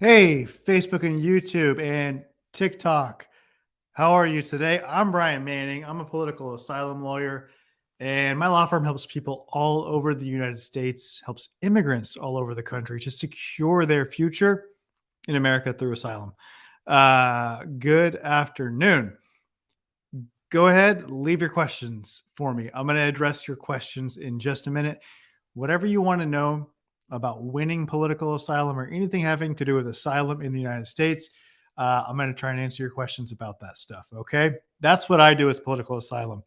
Hey, Facebook and YouTube and TikTok. How are you today? I'm Brian Manning. I'm a political asylum lawyer, and my law firm helps people all over the United States, helps immigrants all over the country to secure their future in America through asylum. Good afternoon. Go ahead, leave your questions for me. I'm going to address your questions in just a minute. Whatever you want to know about winning political asylum or anything having to do with asylum in the United States, I'm going to try and answer your questions about that stuff. Okay. That's what I do as political asylum.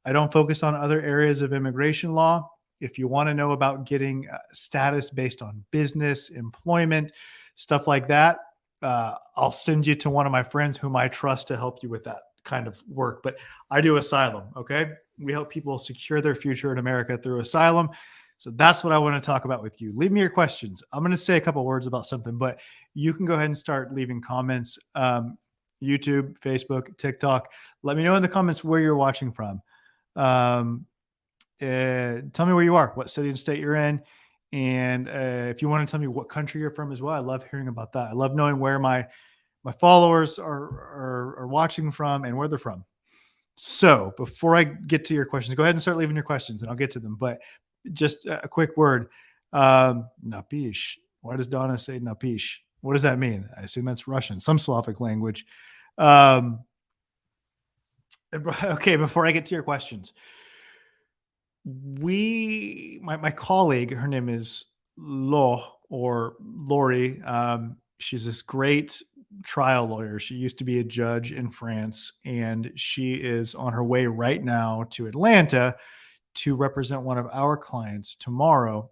I don't focus on other areas of immigration law. If you want to know about getting status based on business, employment, stuff like that, I'll send you to one of my friends whom I trust to help you with that kind of work. But I do asylum. Okay. We help people secure their future in America through asylum. So that's what I want to talk about with you. Leave me your questions. I'm going to say a couple words about something, but you can go ahead and start leaving comments. YouTube, Facebook, TikTok. Let me know in the comments where you're watching from. Tell me where you are, what city and state you're in. And if you want to tell me what country you're from as well, I love hearing about that. I love knowing where my followers are watching from and where they're from. So before I get to your questions, go ahead and start leaving your questions and I'll get to them. But just a quick word. Napish. Why does Donna say Napish? What does that mean? I assume that's Russian, some Slavic language. Okay, before I get to your questions, my colleague, her name is Lo or Lori. She's this great trial lawyer. She used to be a judge in France, and she is on her way right now to Atlanta to represent one of our clients tomorrow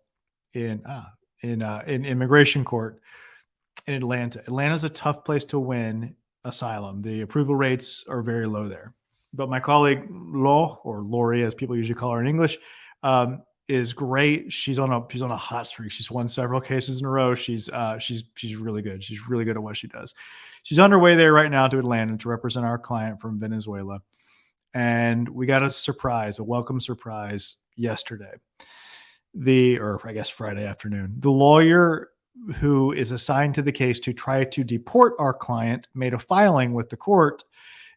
in immigration court in Atlanta. Atlanta's a tough place to win asylum. The approval rates are very low there. But my colleague Lo, or Lori, as people usually call her in English, is great. She's on a hot streak. She's won several cases in a row. She's really good. She's really good at what she does. She's on her way there right now to Atlanta to represent our client from Venezuela. And we got a welcome surprise yesterday. Or I guess Friday afternoon. The lawyer who is assigned to the case to try to deport our client made a filing with the court,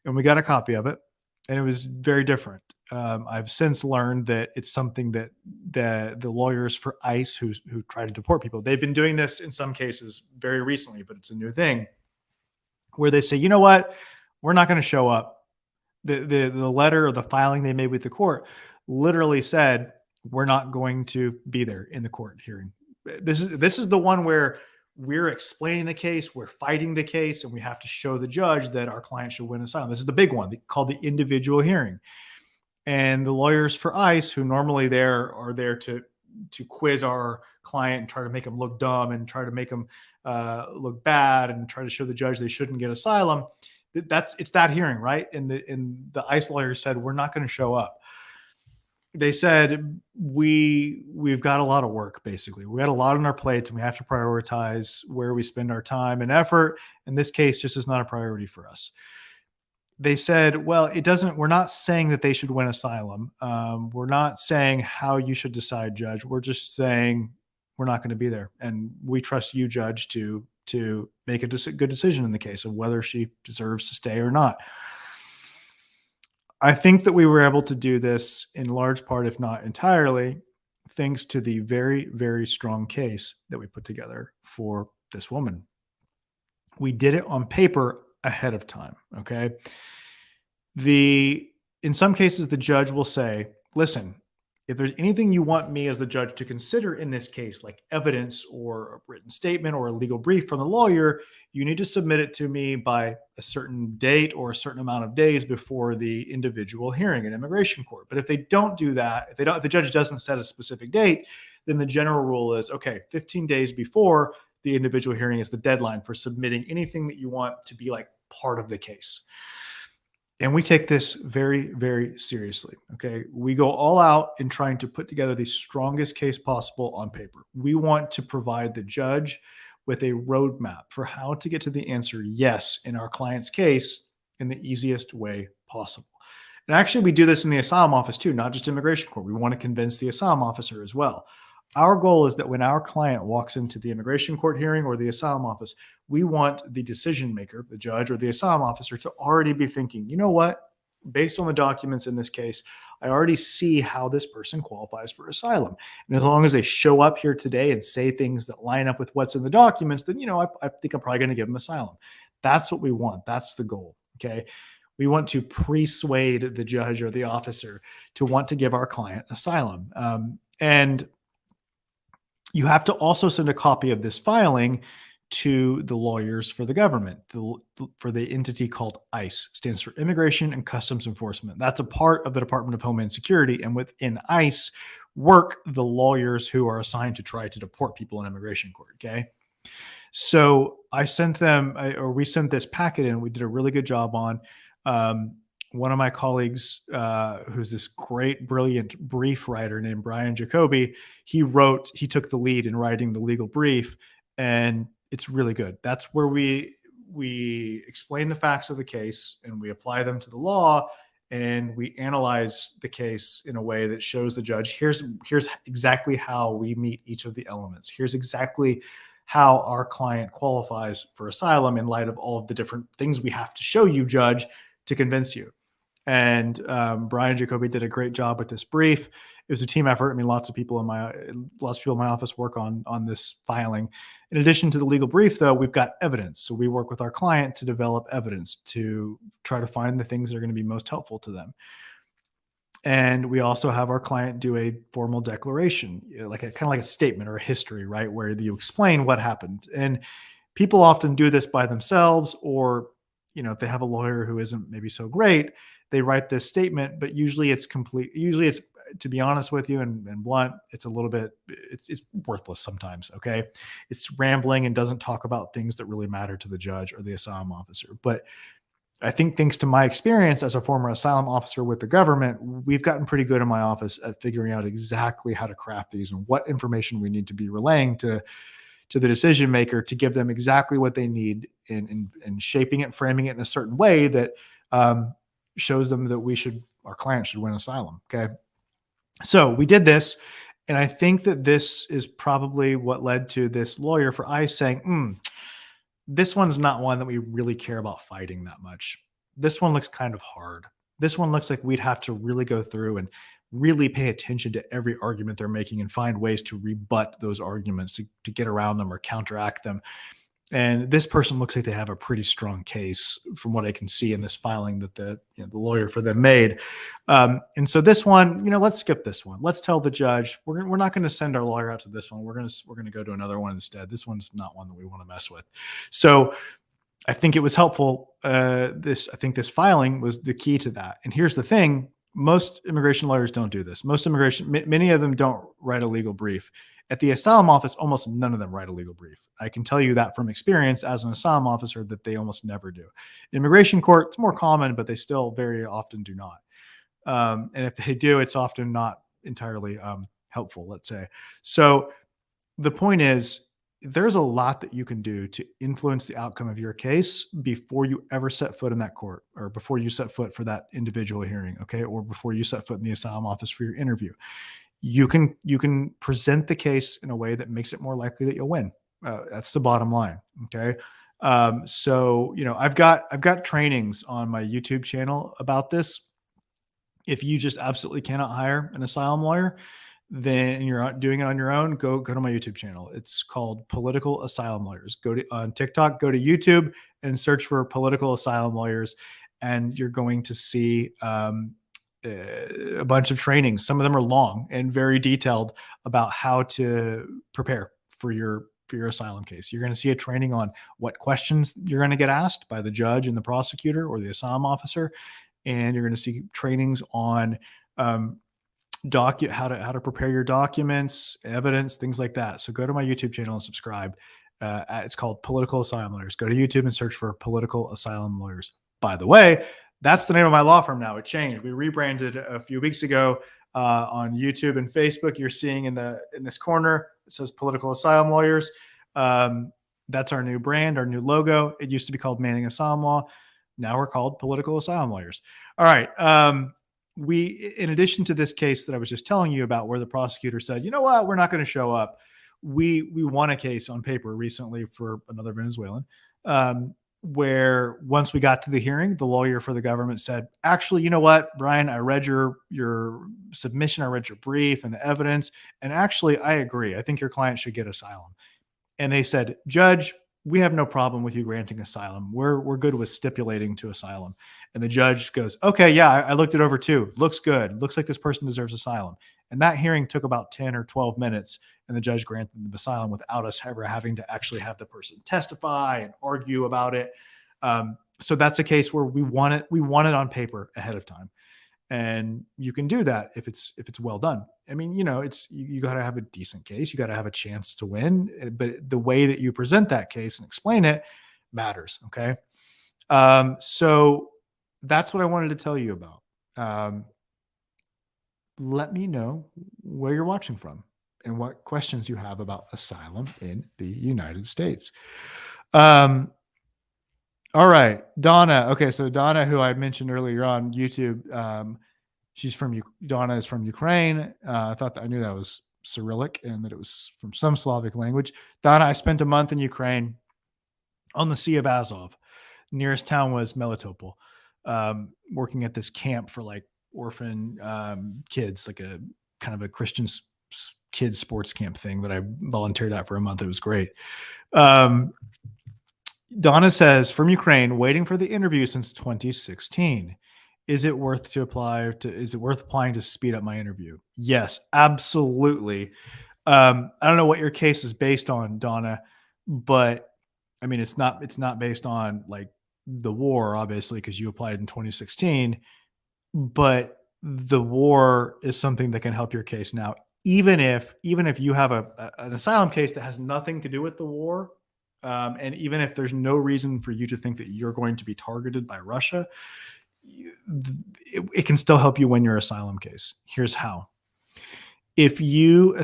and we got a copy of it, and it was very different. I've since learned that it's something that the lawyers for ICE who try to deport people, they've been doing this in some cases very recently, but it's a new thing where they say, you know what, we're not going to show up. The letter or the filing they made with the court literally said, we're not going to be there in the court hearing. This is the one where we're explaining the case, we're fighting the case, and we have to show the judge that our client should win asylum. This is the big one called the individual hearing. And the lawyers for ICE, who normally are there to quiz our client and try to make them look dumb and try to make them look bad and try to show the judge they shouldn't get asylum. It's that hearing, right? And the ICE lawyers said, we're not going to show up. They said, we've got a lot of work, basically. We got a lot on our plates, and we have to prioritize where we spend our time and effort. And this case just is not a priority for us. They said, well, we're not saying that they should win asylum. We're not saying how you should decide, judge. We're just saying we're not going to be there. And we trust you, judge, to make a good decision in the case of whether she deserves to stay or not. I think that we were able to do this in large part, if not entirely, thanks to the very, very strong case that we put together for this woman. We did it on paper ahead of time. Okay. In some cases, the judge will say, listen, if there's anything you want me as the judge to consider in this case, like evidence or a written statement or a legal brief from the lawyer, you need to submit it to me by a certain date or a certain amount of days before the individual hearing in immigration court. But if they don't do that, if the judge doesn't set a specific date, then the general rule is, okay, 15 days before the individual hearing is the deadline for submitting anything that you want to be like part of the case. And we take this very, very seriously. Okay. We go all out in trying to put together the strongest case possible on paper. We want to provide the judge with a roadmap for how to get to the answer yes in our client's case in the easiest way possible. And actually, we do this in the asylum office too, not just immigration court. We want to convince the asylum officer as well. Our goal is that when our client walks into the immigration court hearing or the asylum office, we want the decision maker, the judge or the asylum officer, to already be thinking, you know what? Based on the documents in this case, I already see how this person qualifies for asylum. And as long as they show up here today and say things that line up with what's in the documents, then, I think I'm probably going to give them asylum. That's what we want. That's the goal. Okay. We want to persuade the judge or the officer to want to give our client asylum. And you have to also send a copy of this filing to the lawyers for the government, for the entity called ICE, stands for Immigration and Customs Enforcement. That's a part of the Department of Homeland Security. And within ICE work the lawyers who are assigned to try to deport people in immigration court. Okay. So we sent this packet in. We did a really good job on. Um, One of my colleagues, who's this great, brilliant brief writer named Brian Jacoby, he took the lead in writing the legal brief, and it's really good. That's where we explain the facts of the case and we apply them to the law, and we analyze the case in a way that shows the judge, here's exactly how we meet each of the elements. Here's exactly how our client qualifies for asylum in light of all of the different things we have to show you, judge, to convince you. And Brian Jacoby did a great job with this brief. It was a team effort. I mean, lots of people in my office work on this filing. In addition to the legal brief, though, we've got evidence. So we work with our client to develop evidence to try to find the things that are going to be most helpful to them. And we also have our client do a formal declaration, like kind of like a statement or a history, right? Where you explain what happened. And people often do this by themselves, or, if they have a lawyer who isn't maybe so great, they write this statement, but usually it's complete. Usually it's, to be honest with you and blunt, it's a little bit, it's worthless sometimes. Okay. It's rambling and doesn't talk about things that really matter to the judge or the asylum officer. But I think, thanks to my experience as a former asylum officer with the government, we've gotten pretty good in my office at figuring out exactly how to craft these and what information we need to be relaying to the decision maker to give them exactly what they need, in shaping it, framing it in a certain way that shows them that our client should win asylum. Okay. So we did this. And I think that this is probably what led to this lawyer for ICE saying, this one's not one that we really care about fighting that much. This one looks kind of hard. This one looks like we'd have to really go through and really pay attention to every argument they're making and find ways to rebut those arguments, to get around them or counteract them. And this person looks like they have a pretty strong case from what I can see in this filing that the lawyer for them made. And so this one, let's skip this one. Let's tell the judge we're not going to send our lawyer out to this one. We're going to go to another one instead. This one's not one that we want to mess with. So I think it was helpful. I think this filing was the key to that. And here's the thing: most immigration lawyers don't do this. Many of them don't write a legal brief. At the asylum office, almost none of them write a legal brief. I can tell you that from experience as an asylum officer, that they almost never do. Immigration court, it's more common, but they still very often do not. And if they do, it's often not entirely helpful, let's say. So the point is, there's a lot that you can do to influence the outcome of your case before you ever set foot in that court, or before you set foot for that individual hearing, okay, or before you set foot in the asylum office for your interview. You can present the case in a way that makes it more likely that you'll win. That's the bottom line. Okay. So, I've got trainings on my YouTube channel about this. If you just absolutely cannot hire an asylum lawyer, then you're doing it on your own, go to my YouTube channel. It's called Political Asylum Lawyers. Go to on TikTok, go to YouTube and search for Political Asylum Lawyers, and you're going to see a bunch of trainings. Some of them are long and very detailed about how to prepare for your asylum case. You're going to see a training on what questions you're going to get asked by the judge and the prosecutor or the asylum officer, and you're going to see trainings on how to prepare your documents, evidence, things like that. So go to my YouTube channel and subscribe. It's called Political Asylum Lawyers. Go to YouTube and search for Political Asylum Lawyers. By the way, that's the name of my law firm now. It changed. We rebranded a few weeks ago on YouTube and Facebook. You're seeing in this corner, it says Political Asylum Lawyers. That's our new brand, our new logo. It used to be called Manning Asylum Law. Now we're called Political Asylum Lawyers. All right. in addition to this case that I was just telling you about, where the prosecutor said, you know what, we're not going to show up. We won a case on paper recently for another Venezuelan, where once we got to the hearing, the lawyer for the government said, actually, you know what, Brian, I read your submission, I read your brief and the evidence, and actually, I agree. I think your client should get asylum. And they said, Judge, we have no problem with you granting asylum. We're good with stipulating to asylum. And the judge goes, okay, yeah, I looked it over too. Looks good. Looks like this person deserves asylum. And that hearing took about 10 or 12 minutes, and the judge granted them asylum without us ever having to actually have the person testify and argue about it. So that's a case where we want it on paper ahead of time. And you can do that if it's well done. I mean, it's you got to have a decent case, you got to have a chance to win, but the way that you present that case and explain it matters. Okay. So that's what I wanted to tell you about. Let me know where you're watching from and what questions you have about asylum in the United States. All right, Donna. Okay, so Donna, who I mentioned earlier on YouTube, Donna is from Ukraine. I thought that I knew that was Cyrillic and that it was from some Slavic language. Donna, I spent a month in Ukraine on the Sea of Azov. Nearest town was Melitopol, working at this camp for like orphan kids, like a kind of a Christian kids sports camp thing that I volunteered at for a month. It was great. Donna says, from Ukraine, waiting for the interview since 2016. Is it worth applying to speed up my interview? Yes, absolutely. I don't know what your case is based on, Donna, but I mean, it's not based on like the war, obviously, because you applied in 2016, but the war is something that can help your case now. Even if you have an asylum case that has nothing to do with the war, and even if there's no reason for you to think that you're going to be targeted by Russia, it can still help you win your asylum case. Here's how. If you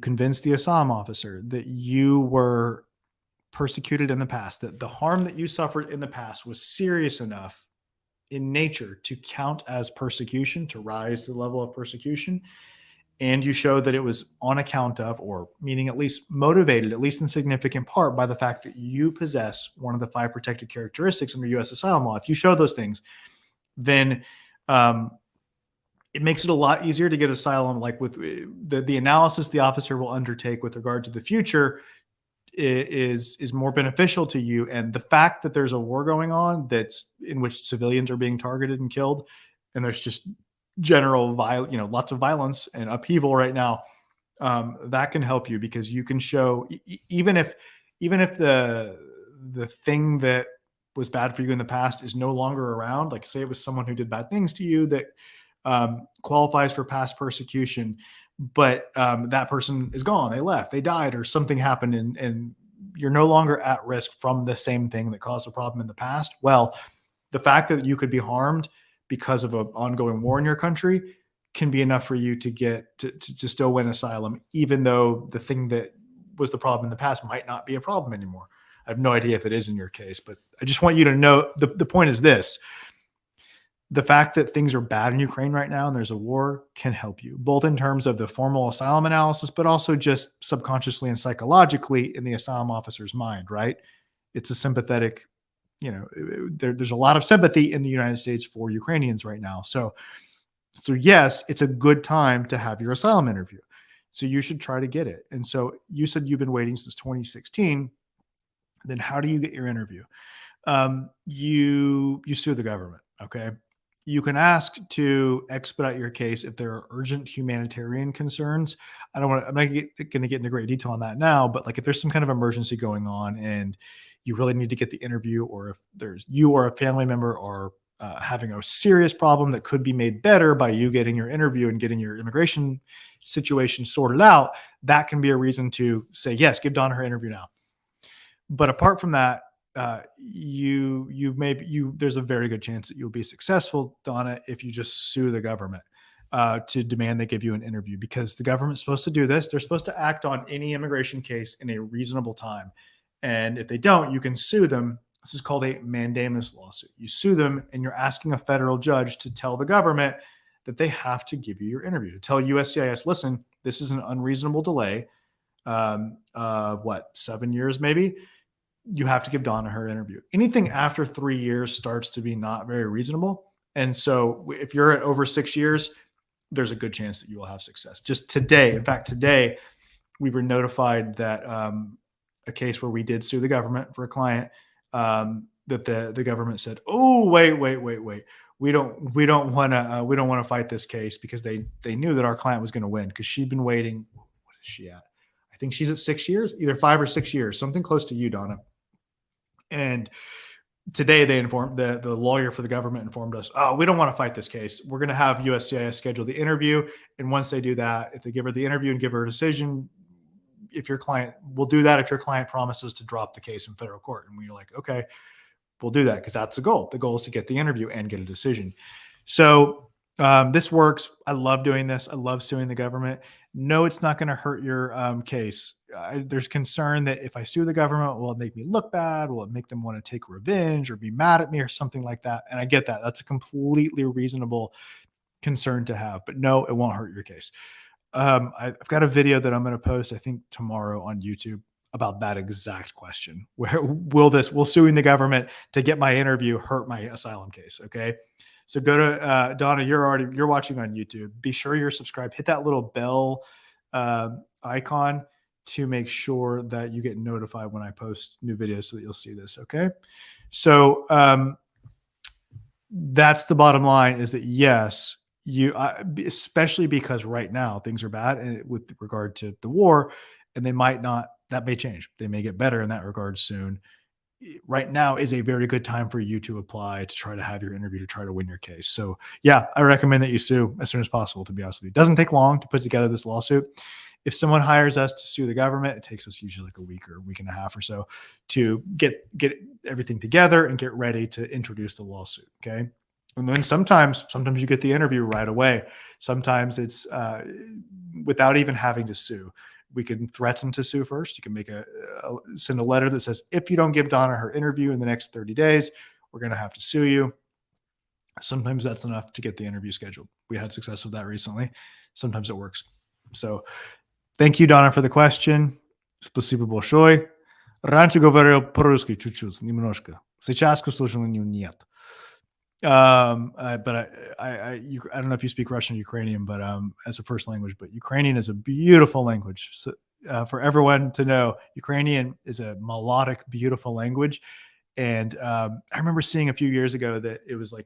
convince the asylum officer that you were persecuted in the past, that the harm that you suffered in the past was serious enough in nature to count as persecution, to rise to the level of persecution, and you show that it was on account of, or meaning at least motivated, at least in significant part, by the fact that you possess one of the 5 protected characteristics under U.S. asylum law, if you show those things, then it makes it a lot easier to get asylum. Like with the analysis the officer will undertake with regard to the future is more beneficial to you. And the fact that there's a war going on in which civilians are being targeted and killed, and there's just general lots of violence and upheaval right now, that can help you, because you can show even if the thing that was bad for you in the past is no longer around, like say it was someone who did bad things to you that qualifies for past persecution, but that person is gone, they left, they died, or something happened, and you're no longer at risk from the same thing that caused a problem in the past. Well, the fact that you could be harmed because of an ongoing war in your country can be enough for you to get to still win asylum, even though the thing that was the problem in the past might not be a problem anymore. I have no idea if it is in your case, but I just want you to know the point is this. The fact that things are bad in Ukraine right now and there's a war can help you, both in terms of the formal asylum analysis, but also just subconsciously and psychologically in the asylum officer's mind, right? It's a sympathetic, there's a lot of sympathy in the United States for Ukrainians right now. So yes, it's a good time to have your asylum interview. So you should try to get it. And so you said you've been waiting since 2016. Then how do you get your interview? You sue the government. Okay. You can ask to expedite your case if there are urgent humanitarian concerns. I'm not going to get into great detail on that now, but like if there's some kind of emergency going on and you really need to get the interview, or if you or a family member are having a serious problem that could be made better by you getting your interview and getting your immigration situation sorted out, that can be a reason to say, yes, give Donna her interview now. But apart from that, there's a very good chance that you'll be successful, Donna, if you just sue the government to demand they give you an interview, because the government's supposed to do this. They're supposed to act on any immigration case in a reasonable time. And if they don't, you can sue them. This is called a mandamus lawsuit. You sue them and you're asking a federal judge to tell the government, that they have to give you your interview, to tell USCIS, listen, this is an unreasonable delay. What, 7 years maybe? You have to give Donna her interview. Anything after 3 years starts to be not very reasonable. And so if you're at over 6 years, there's a good chance that you will have success. Just today, in fact, today, we were notified that a case where we did sue the government for a client, that the government said, "Oh, wait, we don't want to fight this case," because they knew that our client was going to win because she'd been waiting. What is she at? I think she's at 6 years, either 5 or 6 years, something close to you, Donna. And today they informed the lawyer for the government informed us, oh, we don't want to fight this case. We're going to have USCIS schedule the interview. And once they do that, if they give her the interview and give her a decision, if your client will do that, if your client promises to drop the case in federal court. And we're like, okay, we'll do that because that's the goal. The goal is to get the interview and get a decision. So this works. I love doing this. I love suing the government. No, it's not going to hurt your case. There's concern that if I sue the government, will it make me look bad? Will it make them want to take revenge or be mad at me or something like that? And I get that. That's a completely reasonable concern to have. But no, it won't hurt your case. I've got a video that I'm going to post, I think, tomorrow on YouTube about that exact question. Where will suing the government to get my interview hurt my asylum case? Okay. So go to Donna, you're watching on YouTube. Be sure you're subscribed. Hit that little bell icon to make sure that you get notified when I post new videos so that you'll see this. Okay. So that's the bottom line, is that yes, especially because right now things are bad and with regard to the war, and that may change. They may get better in that regard soon. Right now is a very good time for you to apply, to try to have your interview, to try to win your case. So yeah, I recommend that you sue as soon as possible, to be honest with you. It doesn't take long to put together this lawsuit. If someone hires us to sue the government, it takes us usually like a week or a week and a half or so to get everything together and get ready to introduce the lawsuit. Okay. And then sometimes you get the interview right away. Sometimes it's without even having to sue. We can threaten to sue first. You can send a letter that says, if you don't give Donna her interview in the next 30 days, we're going to have to sue you. Sometimes that's enough to get the interview scheduled. We had success with that recently. Sometimes it works. So thank you, Donna, for the question. Спасибо большое. Раньше говорил по-русски чуть-чуть, немножко. Сейчас, к сожалению, нет. But I don't know if you speak Russian or Ukrainian, but as a first language, but Ukrainian is a beautiful language. So for everyone to know, Ukrainian is a melodic, beautiful language. And I remember seeing a few years ago that it was like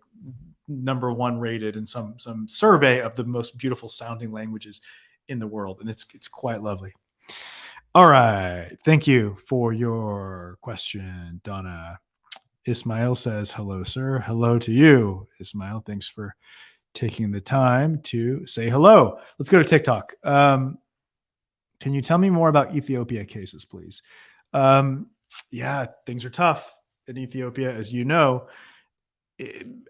#1 rated in some survey of the most beautiful sounding languages in the world. And it's quite lovely. All right. Thank you for your question, Donna. Ismail says, hello, sir. Hello to you, Ismail. Thanks for taking the time to say hello. Let's go to TikTok. Can you tell me more about Ethiopia cases, please? Yeah, things are tough in Ethiopia, as you know.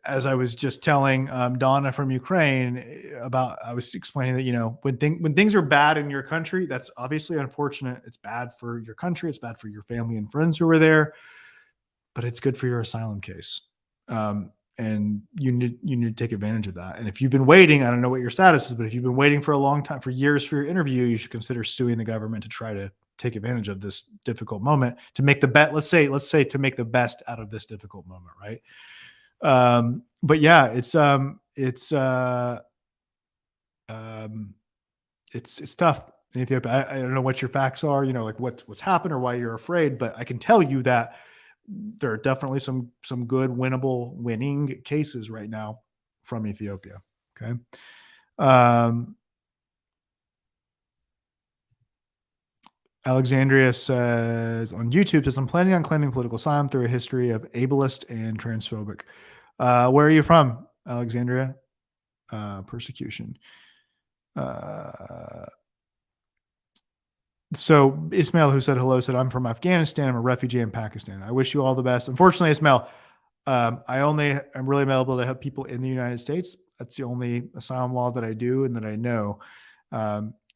As I was just telling Donna from Ukraine I was explaining that, when things are bad in your country, that's obviously unfortunate. It's bad for your country. It's bad for your family and friends who are there. But it's good for your asylum case. And you need to take advantage of that. And if you've been waiting, I don't know what your status is, but if you've been waiting for a long time, for years for your interview, you should consider suing the government to try to take advantage of this difficult moment, to make the bet. Let's say to make the best out of this difficult moment. Right. But yeah, it's tough in Ethiopia. I don't know what your facts are, like what's happened or why you're afraid, but I can tell you that there are definitely some good winning cases right now from Ethiopia. Okay. Alexandria says on YouTube, I'm planning on claiming political asylum through a history of ableist and transphobic. Where are you from, Alexandria? Persecution. So Ismail, who said hello, said, I'm from Afghanistan. I'm a refugee in Pakistan. I wish you all the best. Unfortunately, Ismail, I'm really able to help people in the United States. That's the only asylum law that I do and that I know.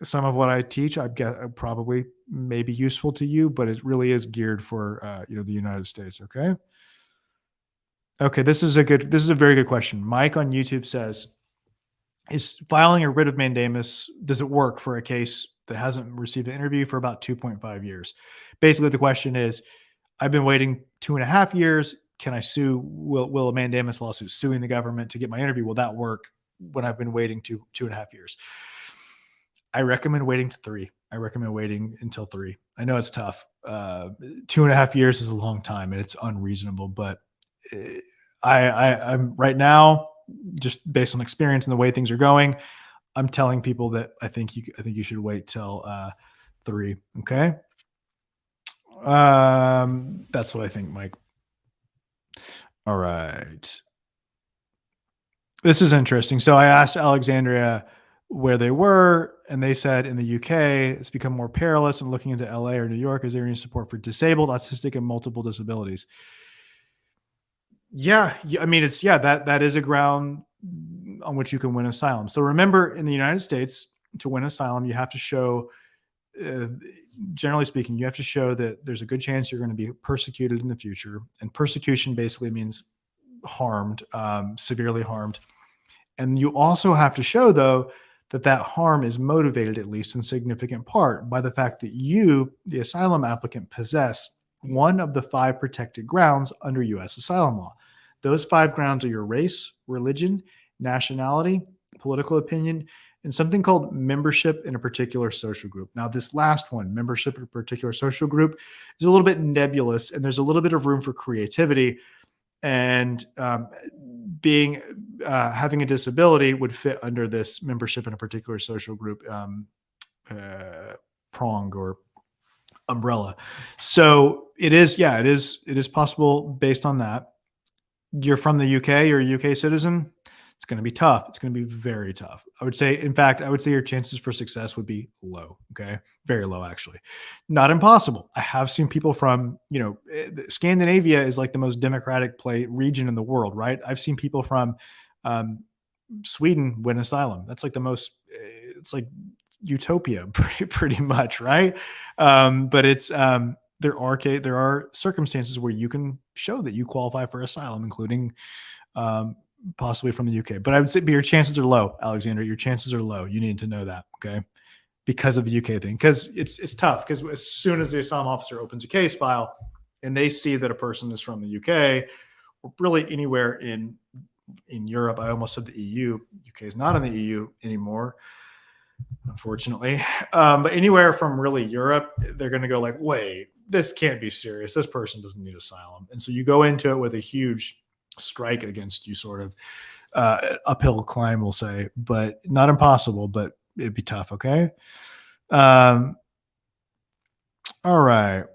Some of what I teach, I get probably may be useful to you, but it really is geared for the United States. Okay. Okay, this is a very good question. Mike on YouTube says, is filing a writ of mandamus, does it work for a case that hasn't received an interview for about 2.5 years? Basically, the question is, I've been waiting 2.5 years. Can I sue? Will a mandamus lawsuit suing the government to get my interview? Will that work when I've been waiting 2.5 years? I recommend waiting to three. I recommend waiting until three. I know it's tough. 2.5 years is a long time and it's unreasonable, but uh, I'm right now, just based on experience and the way things are going, I'm telling people that I think you should wait till three. Okay. That's what I think, Mike. All right. This is interesting. So I asked Alexandria where they were, and they said in the UK it's become more perilous. I'm looking into LA or New York. Is there any support for disabled, autistic, and multiple disabilities? Yeah, I mean, it's that is a ground on which you can win asylum. So remember, in the United States, to win asylum, you have to show, uh, generally speaking, you have to show that there's a good chance you're going to be persecuted in the future, and persecution basically means harmed, severely harmed. And you also have to show, though, that that harm is motivated, at least in significant part, by the fact that you, the asylum applicant, possess one of the five protected grounds under US asylum law. Those five grounds are your race, religion, nationality, political opinion, and something called membership in a particular social group. Now, this last one, membership in a particular social group, is a little bit nebulous, and there's a little bit of room for creativity. And being having a disability would fit under this membership in a particular social group prong or umbrella. So it is, yeah, it is possible based on that. You're from the UK, you're a UK citizen, it's going to be tough. It's going to be very tough. I would say, in fact, I would say your chances for success would be low. Okay. Very low, actually. Not impossible. I have seen people from, Scandinavia is like the most democratic region in the world, right? I've seen people from um, Sweden win asylum. That's like the most, it's like utopia, pretty much, right? But there are circumstances where you can show that you qualify for asylum, including um, possibly from the UK. But I would say, but your chances are low, Alexander. Your chances are low. You need to know that, okay? Because of the UK thing, because it's tough. Because as soon as the asylum officer opens a case file and they see that a person is from the UK, or really anywhere in Europe, I almost said the EU. UK is not in the EU anymore, unfortunately. But anywhere from really Europe, they're going to go like, wait, this can't be serious. This person doesn't need asylum. And so you go into it with a huge strike against you, sort of uphill climb, we'll say, but not impossible, but it'd be tough. Okay. Um, all right.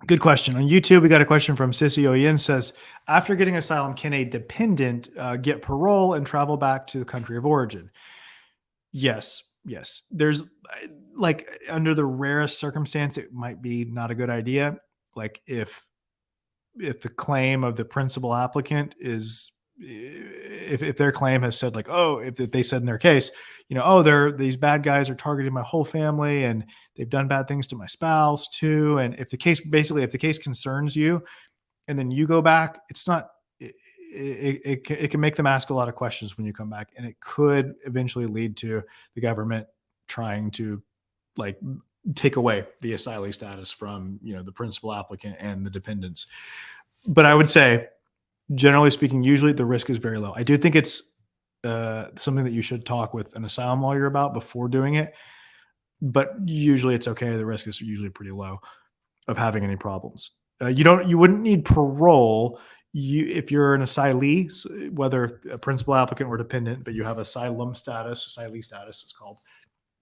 Good question. On YouTube, we got a question from Sissy Oyen says, after getting asylum, can a dependent get parole and travel back to the country of origin? Yes, yes. There's like under the rarest circumstance, it might be not a good idea. Like if the claim of the principal applicant is if their claim has said like, oh, if they said in their case, oh, these bad guys are targeting my whole family and they've done bad things to my spouse too. And if the case concerns you and then you go back, it's not it can make them ask a lot of questions when you come back, and it could eventually lead to the government trying to like take away the asylee status from the principal applicant and the dependents. But I would say, generally speaking, usually the risk is very low. I do think it's something that you should talk with an asylum lawyer about before doing it, but usually it's okay. The risk is usually pretty low of having any problems. You wouldn't need parole if you're an asylee, whether a principal applicant or dependent, but you have asylum status, asylee status is called.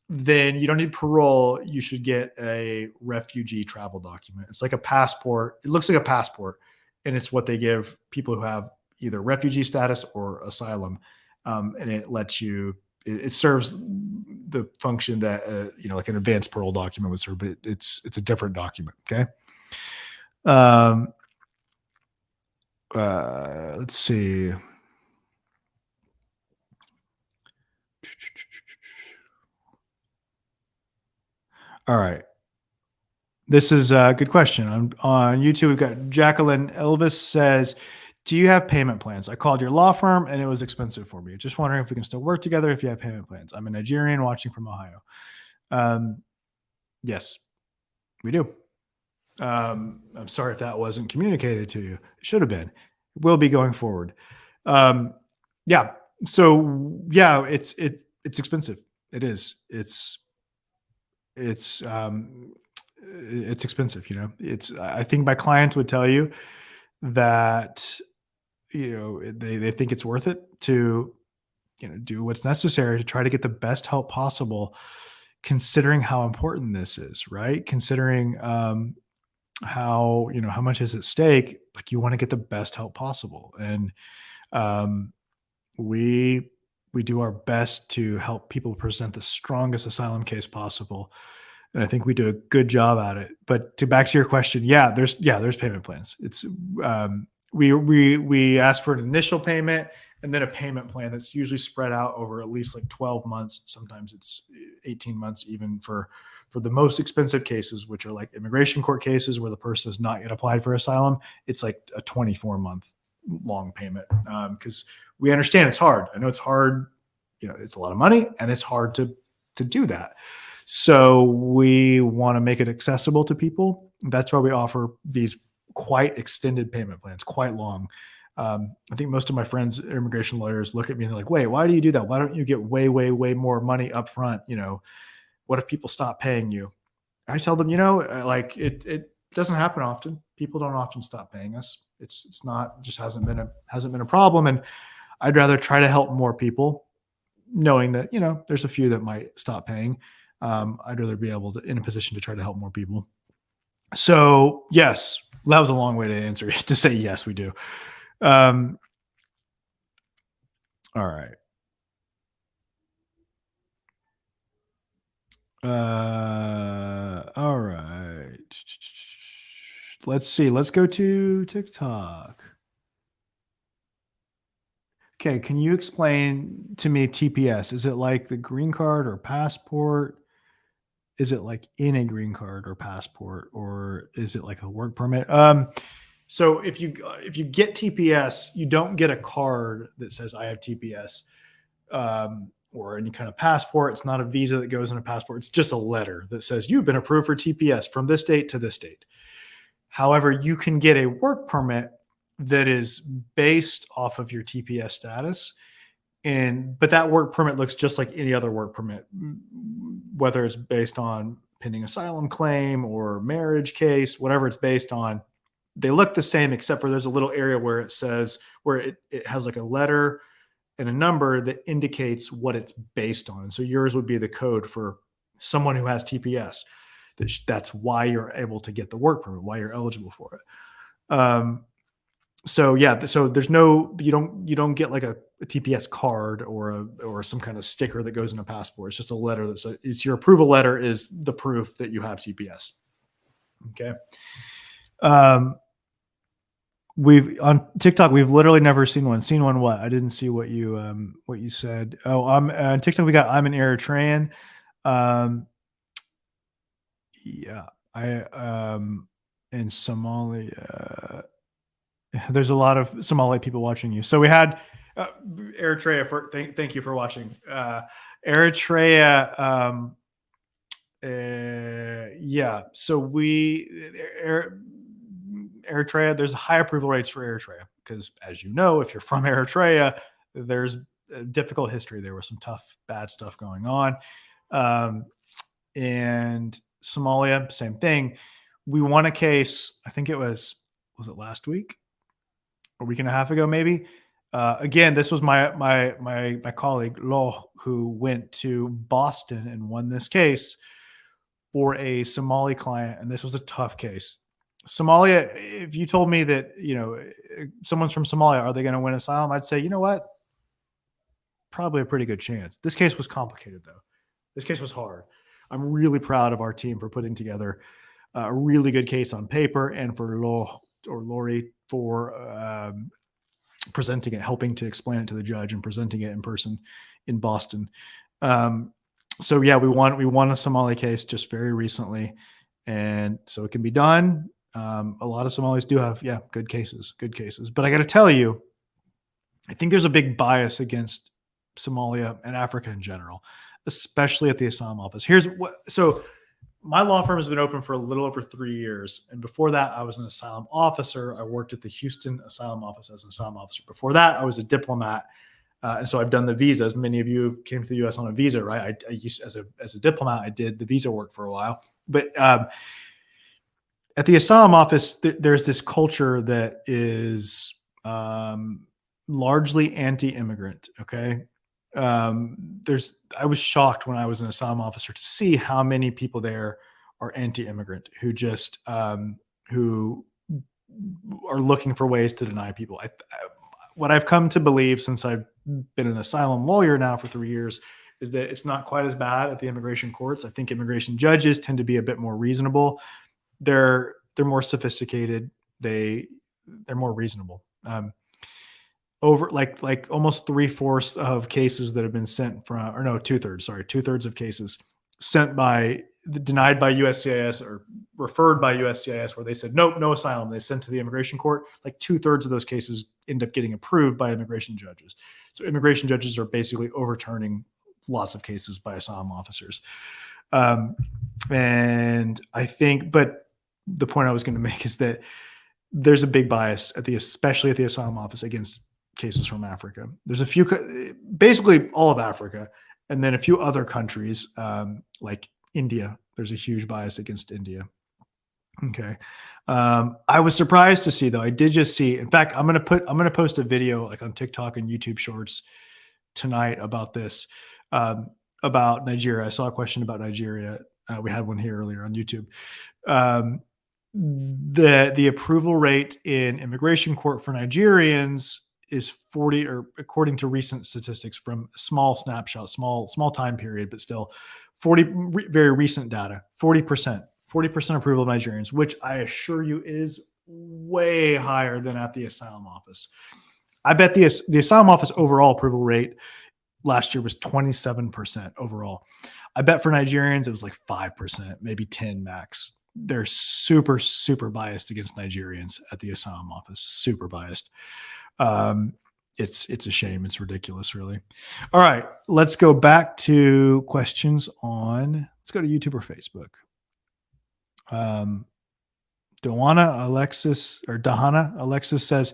Then you don't need parole. You should get a refugee travel document. It's like a passport. It looks like a passport, and it's what they give people who have either refugee status or asylum. And it lets you. It serves the function that like an advanced parole document would serve, but it's a different document. Okay. Um, let's see. All right. This is a good question. On YouTube, we've got Jacqueline Elvis says, Do you have payment plans? I called your law firm and it was expensive for me. Just wondering if we can still work together if you have payment plans. I'm a Nigerian watching from Ohio. Um, yes, we do. I'm sorry if that wasn't communicated to you. It should have been. It will be going forward. Um, yeah. So yeah, it's expensive. It is. It's expensive. It's. I think my clients would tell you that they think it's worth it to do what's necessary to try to get the best help possible, considering how important this is, right? Considering how much is at stake. Like, you want to get the best help possible, and um, we we do our best to help people present the strongest asylum case possible, and I think we do a good job at it. But to back to your question, there's payment plans. It's we ask for an initial payment and then a payment plan that's usually spread out over at least like 12 months. Sometimes it's 18 months, even for the most expensive cases, which are like immigration court cases where the person has not yet applied for asylum. It's like a 24-month long payment, because we understand it's hard. I know it's hard. It's a lot of money, and it's hard to do that. So we want to make it accessible to people. That's why we offer these quite extended payment plans, quite long. I think most of my friends, immigration lawyers, look at me and they're like, "Wait, why do you do that? Why don't you get way, way, way more money up front? What if people stop paying you?" I tell them, like it doesn't happen often. People don't often stop paying us. It's not just hasn't been a problem, and I'd rather try to help more people, knowing that there's a few that might stop paying. I'd rather be able to in a position to try to help more people. So yes, that was a long way to answer to say yes, we do. Um, all right. All right. Let's see. Let's go to TikTok. Okay, can you explain to me TPS? Is it like the green card or passport? Is it like in a green card or passport, or is it like a work permit? So if you get TPS, you don't get a card that says I have TPS, or any kind of passport. It's not a visa that goes in a passport. It's just a letter that says you've been approved for TPS from this date to this date. However, you can get a work permit that is based off of your TPS status. But that work permit looks just like any other work permit, whether it's based on pending asylum claim or marriage case, whatever it's based on. They look the same, except for there's a little area where it has like a letter and a number that indicates what it's based on. So yours would be the code for someone who has TPS. That's why you're able to get the work permit, why you're eligible for it. So yeah, so you don't get like a TPS card or some kind of sticker that goes in a passport. It's just a letter that says it's your approval letter is the proof that you have TPS. Okay. We've on TikTok, we've literally never seen one. Seen one what? I didn't see what you said. Oh, on TikTok I'm an Eritrean. Um, yeah, I in Somalia. There's a lot of Somali people watching you. So we had Eritrea. Thank you for watching. Eritrea. Yeah. So Eritrea. There's high approval rates for Eritrea because, as you know, if you're from Eritrea, there's a difficult history. There was some tough, bad stuff going on, and Somalia, same thing. We won a case. I think was it last week? A week and a half ago, maybe. Again, this was my colleague Loh, who went to Boston and won this case for a Somali client, and this was a tough case. Somalia, if you told me that someone's from Somalia, are they going to win asylum? I'd say, you know what, probably a pretty good chance. This case was complicated though. This case was hard. I'm really proud of our team for putting together a really good case on paper, and for Loh or Lori for presenting it, helping to explain it to the judge and presenting it in person in Boston. So yeah, we won a Somali case just very recently, and so it can be done. A lot of Somalis do have, yeah, good cases, good cases. But I got to tell you, I think there's a big bias against Somalia and Africa in general, especially at the Asylum office. Here's what, so my law firm has been open for a little over 3 years. And before that, I was an asylum officer. I worked at the Houston Asylum office as an asylum officer. Before that, I was a diplomat. And so I've done the visas. Many of you came to the U.S. on a visa, right? I used as a diplomat, I did the visa work for a while. But at the asylum office, there's this culture that is largely anti-immigrant. Okay, I was shocked when I was an asylum officer to see how many people there are anti-immigrant who just who are looking for ways to deny people. What I've come to believe since I've been an asylum lawyer now for 3 years is that it's not quite as bad at the immigration courts. I think immigration judges tend to be a bit more reasonable. They're more sophisticated. They're more reasonable. Over like almost 3/4 of cases that have been sent from, or no, 2/3, sorry, 2/3 of cases sent by denied by USCIS or referred by USCIS where they said, nope, no asylum. They sent to the immigration court. Like 2/3 of those cases end up getting approved by immigration judges. So immigration judges are basically overturning lots of cases by asylum officers. And I think, but the point I was going to make is that there's a big bias especially at the asylum office against cases from Africa. There's a few, basically all of Africa, and then a few other countries like India. There's a huge bias against India. Okay. I was surprised to see, though. I did just see, in fact, I'm going to post a video like on TikTok and YouTube shorts tonight about this, about Nigeria. I saw a question about Nigeria. We had one here earlier on YouTube. The approval rate in immigration court for Nigerians is 40, or according to recent statistics from small snapshot, small time period, but still 40, very recent data, 40% approval of Nigerians, which I assure you is way higher than at the asylum office. I bet the asylum office overall approval rate last year was 27% overall. I bet for Nigerians, it was like 5%, maybe 10 max. They're super, super biased against Nigerians at the asylum office, super biased. It's a shame. It's ridiculous, really. All right, let's go back to questions let's go to YouTube or Facebook. Dahana Alexis says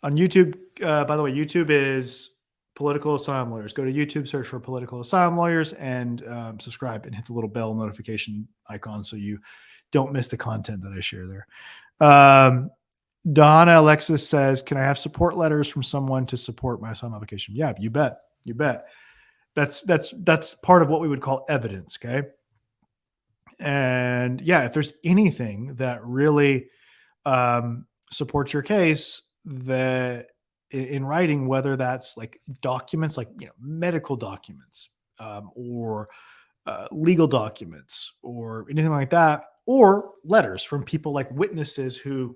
on YouTube, by the way, YouTube is political asylum lawyers. Go to YouTube, search for political asylum lawyers, and subscribe and hit the little bell notification icon so you don't miss the content that I share there. Donna Alexis says, can I have support letters from someone to support my asylum application? Yeah, you bet. You bet. That's part of what we would call evidence. Okay. And yeah, if there's anything that really supports your case, that in writing, whether that's like documents, like, medical documents, or legal documents or anything like that, or letters from people like witnesses who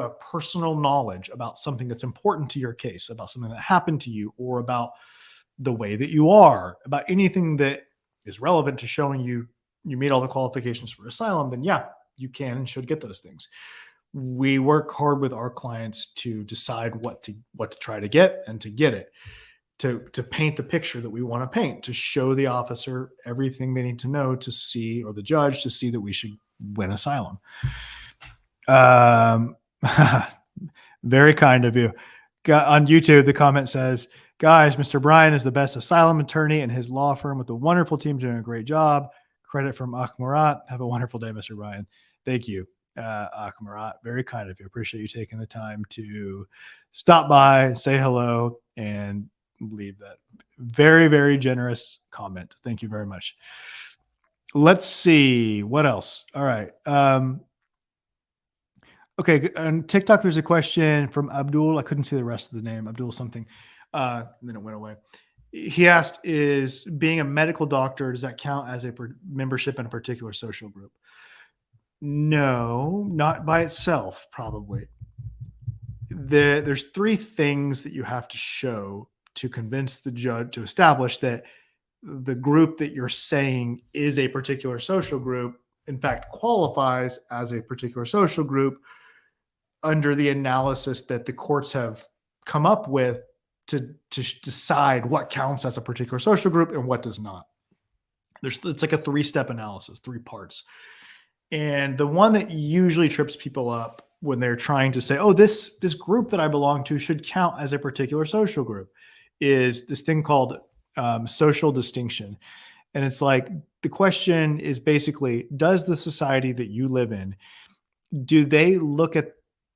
have personal knowledge about something that's important to your case, about something that happened to you, or about the way that you are, about anything that is relevant to showing you meet all the qualifications for asylum, then yeah, you can and should get those things. We work hard with our clients to decide what to try to get and to get it, to paint the picture that we want to paint, to show the officer everything they need to know to see, or the judge to see, that we should win asylum. Very kind of you. On YouTube, the comment says, guys, Mr. Brian is the best asylum attorney and his law firm with a wonderful team doing a great job. Credit from Akhmarat. Have a wonderful day, Mr. Brian. Thank you, Akhmarat. Very kind of you. Appreciate you taking the time to stop by, say hello, and leave that very, very generous comment. Thank you very much. Let's see what else. All right. Okay. On TikTok, there's a question from Abdul. I couldn't see the rest of the name. Abdul something. And then it went away. He asked, is being a medical doctor, does that count as a membership in a particular social group? No, not by itself, probably. There's 3 things that you have to show to convince the judge, to establish that the group that you're saying is a particular social group, in fact, qualifies as a particular social group, under the analysis that the courts have come up with to decide what counts as a particular social group and what does not. It's like a three-step analysis, three parts. And the one that usually trips people up when they're trying to say, "Oh, this group that I belong to should count as a particular social group," is this thing called social distinction. And it's like the question is basically, does the society that you live in, do they look at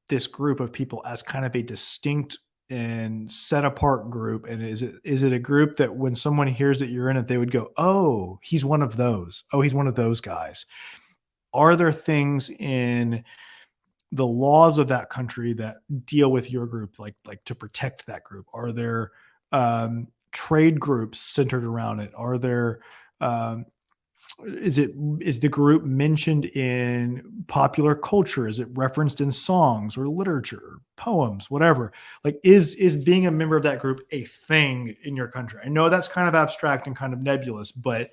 this group of people as kind of a distinct and set apart group? And is it a group that when someone hears that you're in it, they would go, "Oh, he's one of those. Oh, he's one of those guys." Are there things in the laws of that country that deal with your group, like to protect that group? Are there trade groups centered around it? Are there um, is the group mentioned in popular culture? Is it referenced in songs or literature, poems, whatever? Like, is being a member of that group a thing in your country? I know that's kind of abstract and kind of nebulous, but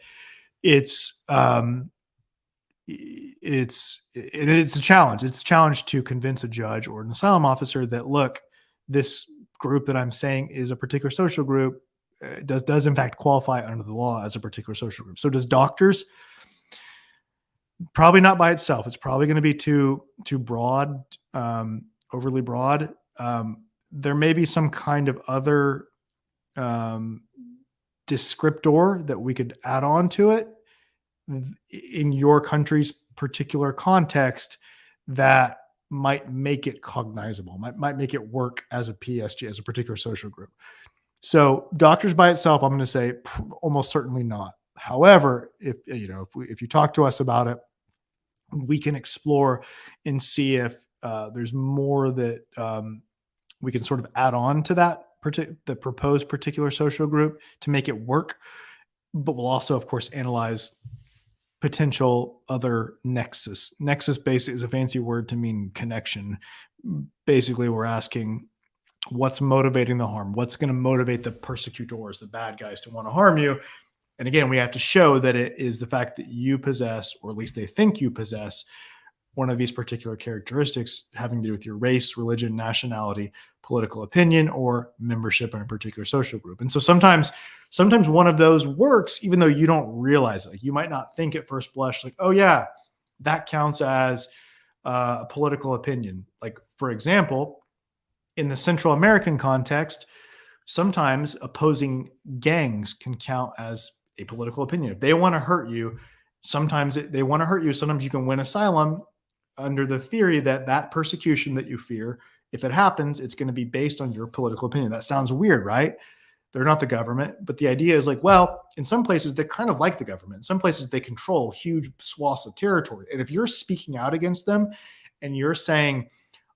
it's it's a challenge. It's a challenge to convince a judge or an asylum officer that, look, this group that I'm saying is a particular social group does in fact qualify under the law as a particular social group. So does doctors? Probably not by itself. It's probably going to be too broad, overly broad. There may be some kind of other um, descriptor that we could add on to it in your country's particular context that might make it cognizable, might make it work as a PSG, as a particular social group. So doctors by itself, I'm going to say almost certainly not. However, if you talk to us about it, we can explore and see if there's more that we can sort of add on to that the proposed particular social group to make it work. But we'll also, of course, analyze potential other nexus. Nexus basically is a fancy word to mean connection. Basically, we're asking what's motivating the harm? What's going to motivate the persecutors, the bad guys, to want to harm you? And again, we have to show that it is the fact that you possess, or at least they think you possess, one of these particular characteristics having to do with your race, religion, nationality, political opinion, or membership in a particular social group. And so sometimes one of those works, even though you don't realize it. Like, you might not think at first blush, like, "Oh yeah, that counts as a political opinion." Like, for example, in the Central American context, sometimes opposing gangs can count as a political opinion. If they want to hurt you, they want to hurt you. Sometimes you can win asylum under the theory that that persecution that you fear, if it happens, it's going to be based on your political opinion. That sounds weird, right? They're not the government, but the idea is like, well, in some places they're kind of like the government. In some places they control huge swaths of territory. And if you're speaking out against them and you're saying,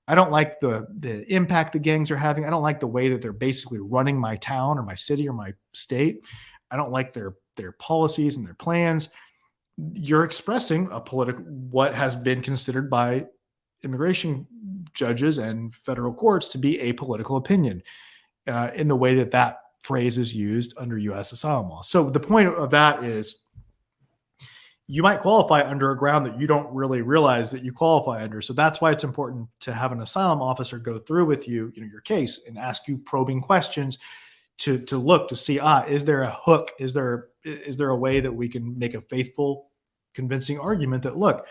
"I don't like the impact the gangs are having. I don't like the way that they're basically running my town or my city or my state. I don't like their policies and their plans." You're expressing what has been considered by immigration judges and federal courts to be a political opinion in the way that that phrase is used under U.S. asylum law. So the point of that is, you might qualify under a ground that you don't really realize that you qualify under. So that's why it's important to have an asylum officer go through with you, your case, and ask you probing questions to look to see, is there a hook? Is there a way that we can make a faithful, convincing argument that, look,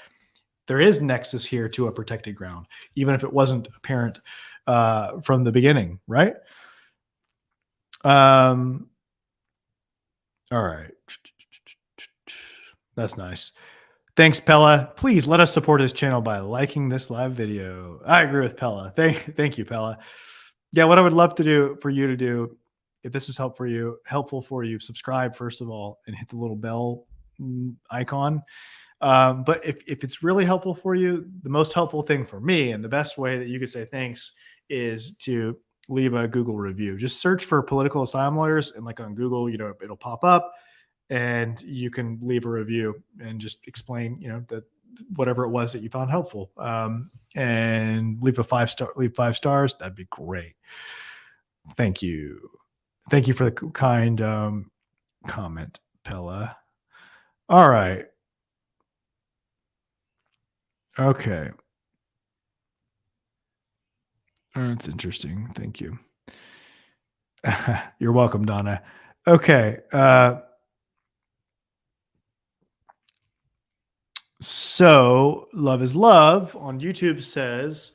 there is nexus here to a protected ground, even if it wasn't apparent from the beginning, right? All right. That's nice. Thanks, Pella. Please let us support his channel by liking this live video. I agree with Pella. Thank you, Pella. Yeah, what I would love to do for you to do, if this is helpful for you, subscribe first of all and hit the little bell icon. But if it's really helpful for you, the most helpful thing for me and the best way that you could say thanks is to leave a Google review. Just search for political asylum lawyers, and like on Google, it'll pop up, and you can leave a review and just explain, that whatever it was that you found helpful, and leave 5 stars. That'd be great. Thank you for the kind comment, Pella. All right. Okay. Oh, that's interesting. Thank you. You're welcome, Donna. Okay. So Love is Love on YouTube says,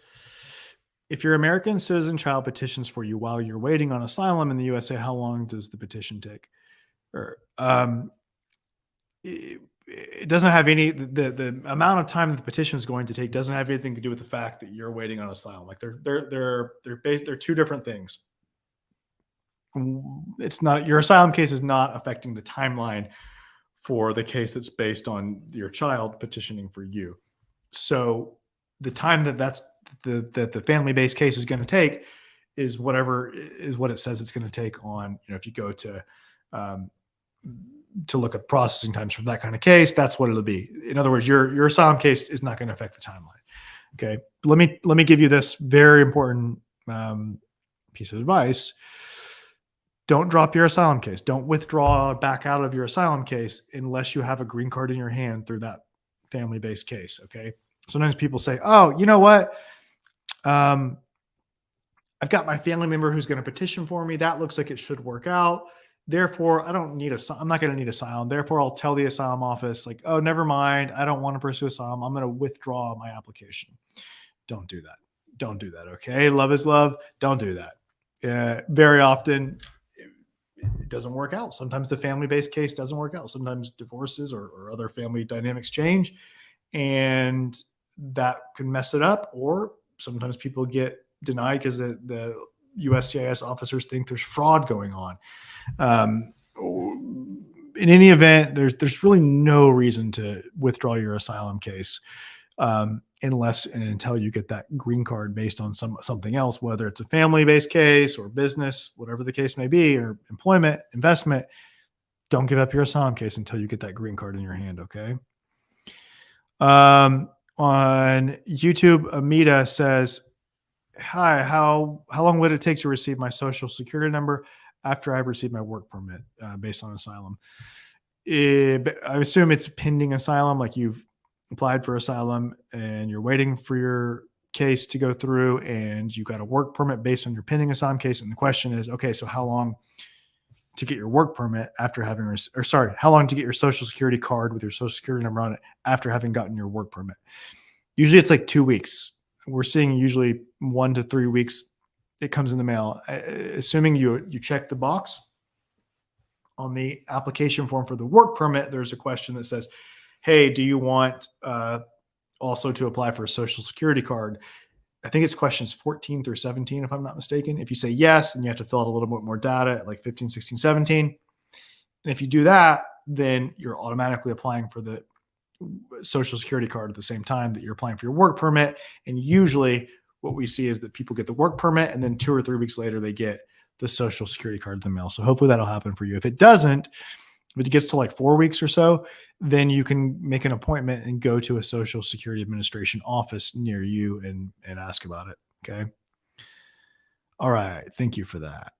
if your American citizen child petitions for you while you're waiting on asylum in the USA, how long does the petition take? Or it doesn't have any the amount of time that the petition is going to take doesn't have anything to do with the fact that you're waiting on asylum. Like they're two different things. It's not your asylum case is not affecting the timeline for the case that's based on your child petitioning for you. So the time that the family based case is going to take is whatever is what it says it's going to take on, if you go um, to look at processing times for that kind of case, that's what it'll be. In other words, your asylum case is not going to affect the timeline. Okay, let me give you this very important piece of advice. Don't drop your asylum case. Don't withdraw back out of your asylum case unless you have a green card in your hand through that family based case. Okay. Sometimes people say, oh, you know what? Um, I've got my family member who's going to petition for me. That looks like it should work out. Therefore, I'm not going to need asylum. Therefore, I'll tell the asylum office, like, oh, never mind. I don't want to pursue asylum. I'm going to withdraw my application. Don't do that. Don't do that. Okay. Love is love. Don't do that. Very often, it doesn't work out. Sometimes the family based case doesn't work out. Sometimes divorces or other family dynamics change, and that can mess it up. Or sometimes people get denied because the USCIS officers think there's fraud going on. Um, in any event, there's really no reason to withdraw your asylum case unless and until you get that green card based on something else, whether it's a family-based case or business, whatever the case may be, or employment, investment. Don't give up your asylum case until you get that green card in your hand. Okay. On YouTube, Amita says, "Hi, how long would it take to receive my social security number after I've received my work permit based on asylum?" I assume it's pending asylum, like you've applied for asylum and you're waiting for your case to go through and you got a work permit based on your pending asylum case. And the question is, okay, so how long to get your work permit after having, or sorry, how long to get your social security card with your social security number on it after having gotten your work permit? Usually it's like 2 weeks. We're seeing usually 1 to 3 weeks. It comes in the mail. Assuming you check the box on the application form for the work permit, there's a question that says, hey, do you want also to apply for a social security card? I think it's questions 14 through 17, if I'm not mistaken. If you say yes, then you have to fill out a little bit more data at like 15, 16, 17. And if you do that, then you're automatically applying for the social security card at the same time that you're applying for your work permit. And usually what we see is that people get the work permit and then 2 or 3 weeks later, they get the social security card in the mail. So hopefully that'll happen for you. If it doesn't, if it gets to like 4 weeks or so, then you can make an appointment and go to a Social Security Administration office near you and ask about it. Okay. All right. Thank you for that.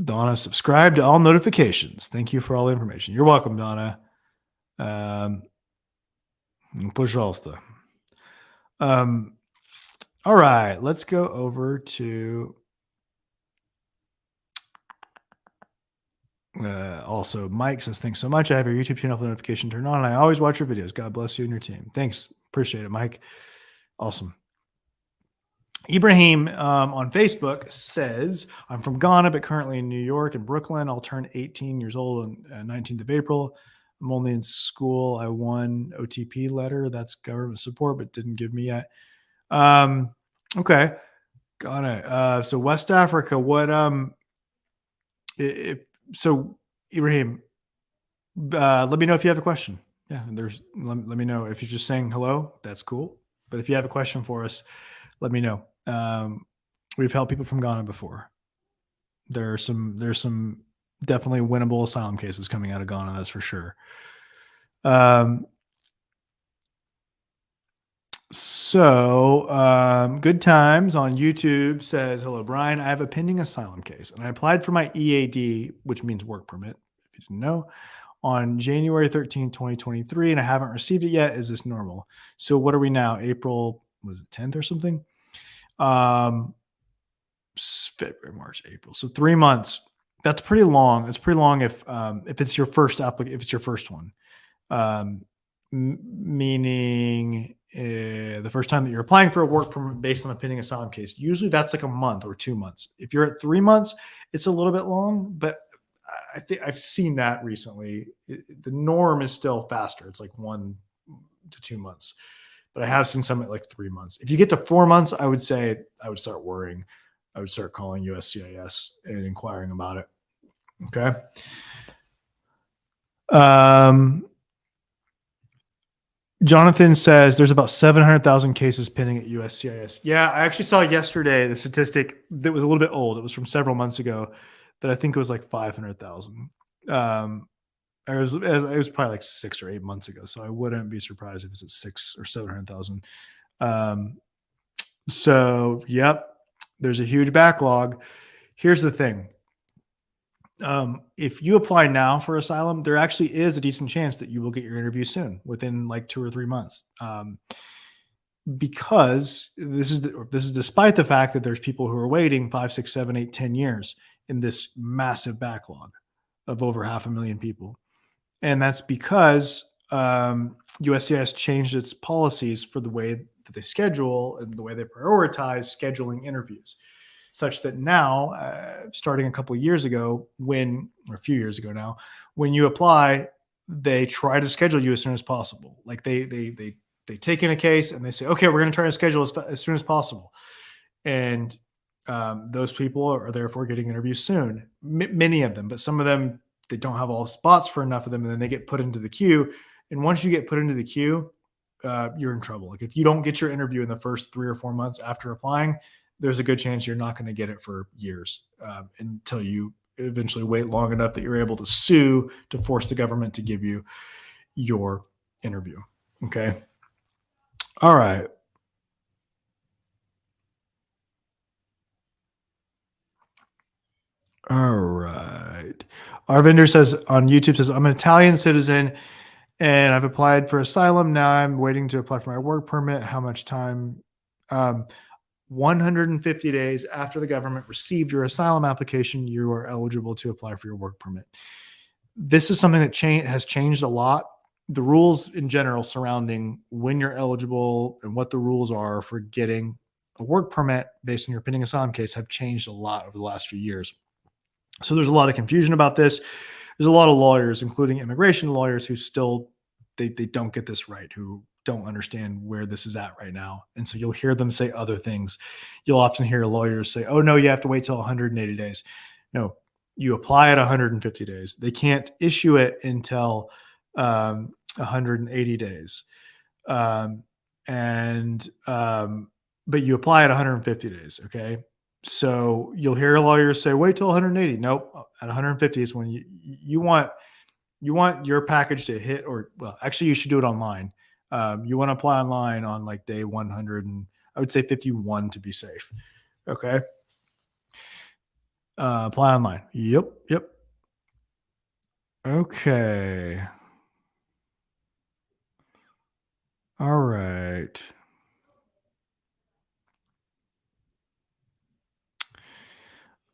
Donna, subscribe to all notifications. Thank you for all the information. You're welcome, Donna. Пожалуйста. All right. Let's go over to also, Mike says, thanks so much. I have your YouTube channel notification turned on. And I always watch your videos. God bless you and your team. Thanks. Appreciate it, Mike. Awesome. Ibrahim on Facebook says, I'm from Ghana, but currently in New York and Brooklyn. I'll turn 18 years old on 19th of April. I'm only in school. I won OTP letter. That's government support, but didn't give me yet. Okay. Ghana. So West Africa, what, so Ibrahim, let me know if you have a question. Yeah, let me know if you're just saying hello. That's cool. But if you have a question for us, let me know. We've helped people from Ghana before. There's some definitely winnable asylum cases coming out of Ghana. That's for sure. Good Times on YouTube says, hello, Brian. I have a pending asylum case and I applied for my EAD, which means work permit, if you didn't know, on January 13, 2023, and I haven't received it yet. Is this normal? So what are we now? April was it 10th or something? Um, February, March, April. So 3 months. That's pretty long. It's pretty long if it's your first if it's your first one. Um, Meaning the first time that you're applying for a work permit based on a pending asylum case. Usually that's like a month or 2 months. If you're at 3 months, it's a little bit long, but I think I've seen that recently. The norm is still faster. It's like 1 to 2 months, but I have seen some at like 3 months. If you get to 4 months, I would say I would start worrying. I would start calling USCIS and inquiring about it. Okay. Um, Jonathan says there's about 700,000 cases pending at USCIS. Yeah, I actually saw yesterday the statistic that was a little bit old. It was from several months ago that I think it was like 500,000. It was probably like 6 or 8 months ago, so I wouldn't be surprised if it's at 6 or 700,000. Um, so, yep, there's a huge backlog. Here's the thing. If you apply now for asylum, there actually is a decent chance that you will get your interview soon, within like 2 or 3 months. Because this is despite the fact that there's people who are waiting 5, 6, 7, 8, 10 years in this massive backlog of over 500,000 people, and that's because USCIS changed its policies for the way that they schedule and the way they prioritize scheduling interviews, such that now, starting a couple of years ago, or a few years ago now, when you apply, they try to schedule you as soon as possible. Like they take in a case and they say, okay, we're going to try to schedule as soon as possible, and those people are therefore getting interviews soon. Many of them, but some of them they don't have all the spots for enough of them, and then they get put into the queue. And once you get put into the queue, you're in trouble. Like if you don't get your interview in the first 3 or 4 months after applying, there's a good chance you're not going to get it for years until you eventually wait long enough that you're able to sue to force the government to give you your interview. Okay. All right. All right. Our vendor says on YouTube says, I'm an Italian citizen and I've applied for asylum. Now I'm waiting to apply for my work permit. How much time? 150 days after the government received your asylum application, you are eligible to apply for your work permit. This is something that has changed a lot. The rules in general surrounding when you're eligible and what the rules are for getting a work permit based on your pending asylum case have changed a lot over the last few years. So there's a lot of confusion about this. There's a lot of lawyers, including immigration lawyers, who still they don't get this right, who don't understand where this is at right now. And so you'll hear them say other things. You'll often hear lawyers say, oh, no, you have to wait till 180 days. No, you apply at 150 days. They can't issue it until 180 days. But you apply at 150 days. Okay. So you'll hear a lawyer say, wait till 180. Nope. At 150 is when you want your package to hit, or well, actually you should do it online. You want to apply online on like day 100 and I would say 51 to be safe. Okay. Apply online. Yep. Okay. All right.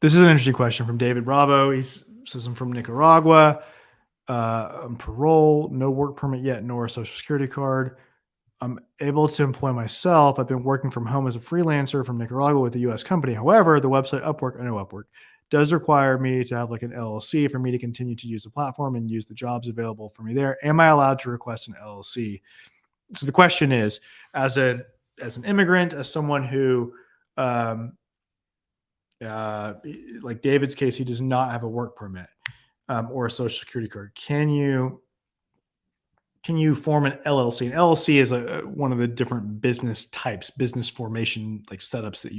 This is an interesting question from David Bravo. He says, I'm from Nicaragua. I'm parole, no work permit yet, nor a social security card. I'm able to employ myself. I've been working from home as a freelancer from Nicaragua with a US company. However, the website Upwork, I know Upwork, does require me to have like an LLC for me to continue to use the platform and use the jobs available for me there. Am I allowed to request an LLC? So the question is, as an immigrant, as someone who, like David's case, he does not have a work permit or a social security card. Can you form an LLC? An LLC is one of the different business types, business formation like setups that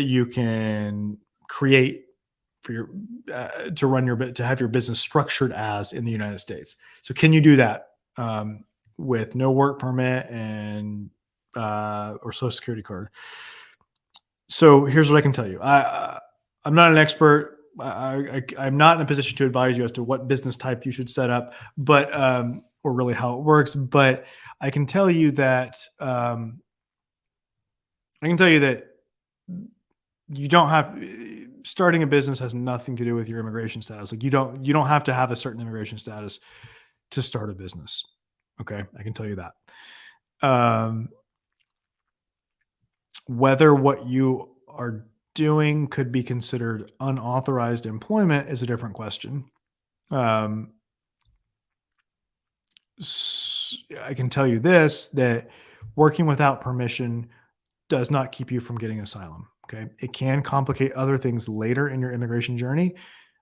you can create for your to have your business structured as in the United States. So can you do that with no work permit and or social security card? So here's what I can tell you. I'm not an expert. I'm not in a position to advise you as to what business type you should set up, but or really how it works. But I can tell you that I can tell you that you don't have starting a business has nothing to do with your immigration status. Like you don't have to have a certain immigration status to start a business. Okay, I can tell you that. Um, whether what you are doing could be considered unauthorized employment is a different question. Um, I can tell you this that working without permission does not keep you from getting asylum. Okay. It can complicate other things later in your immigration journey,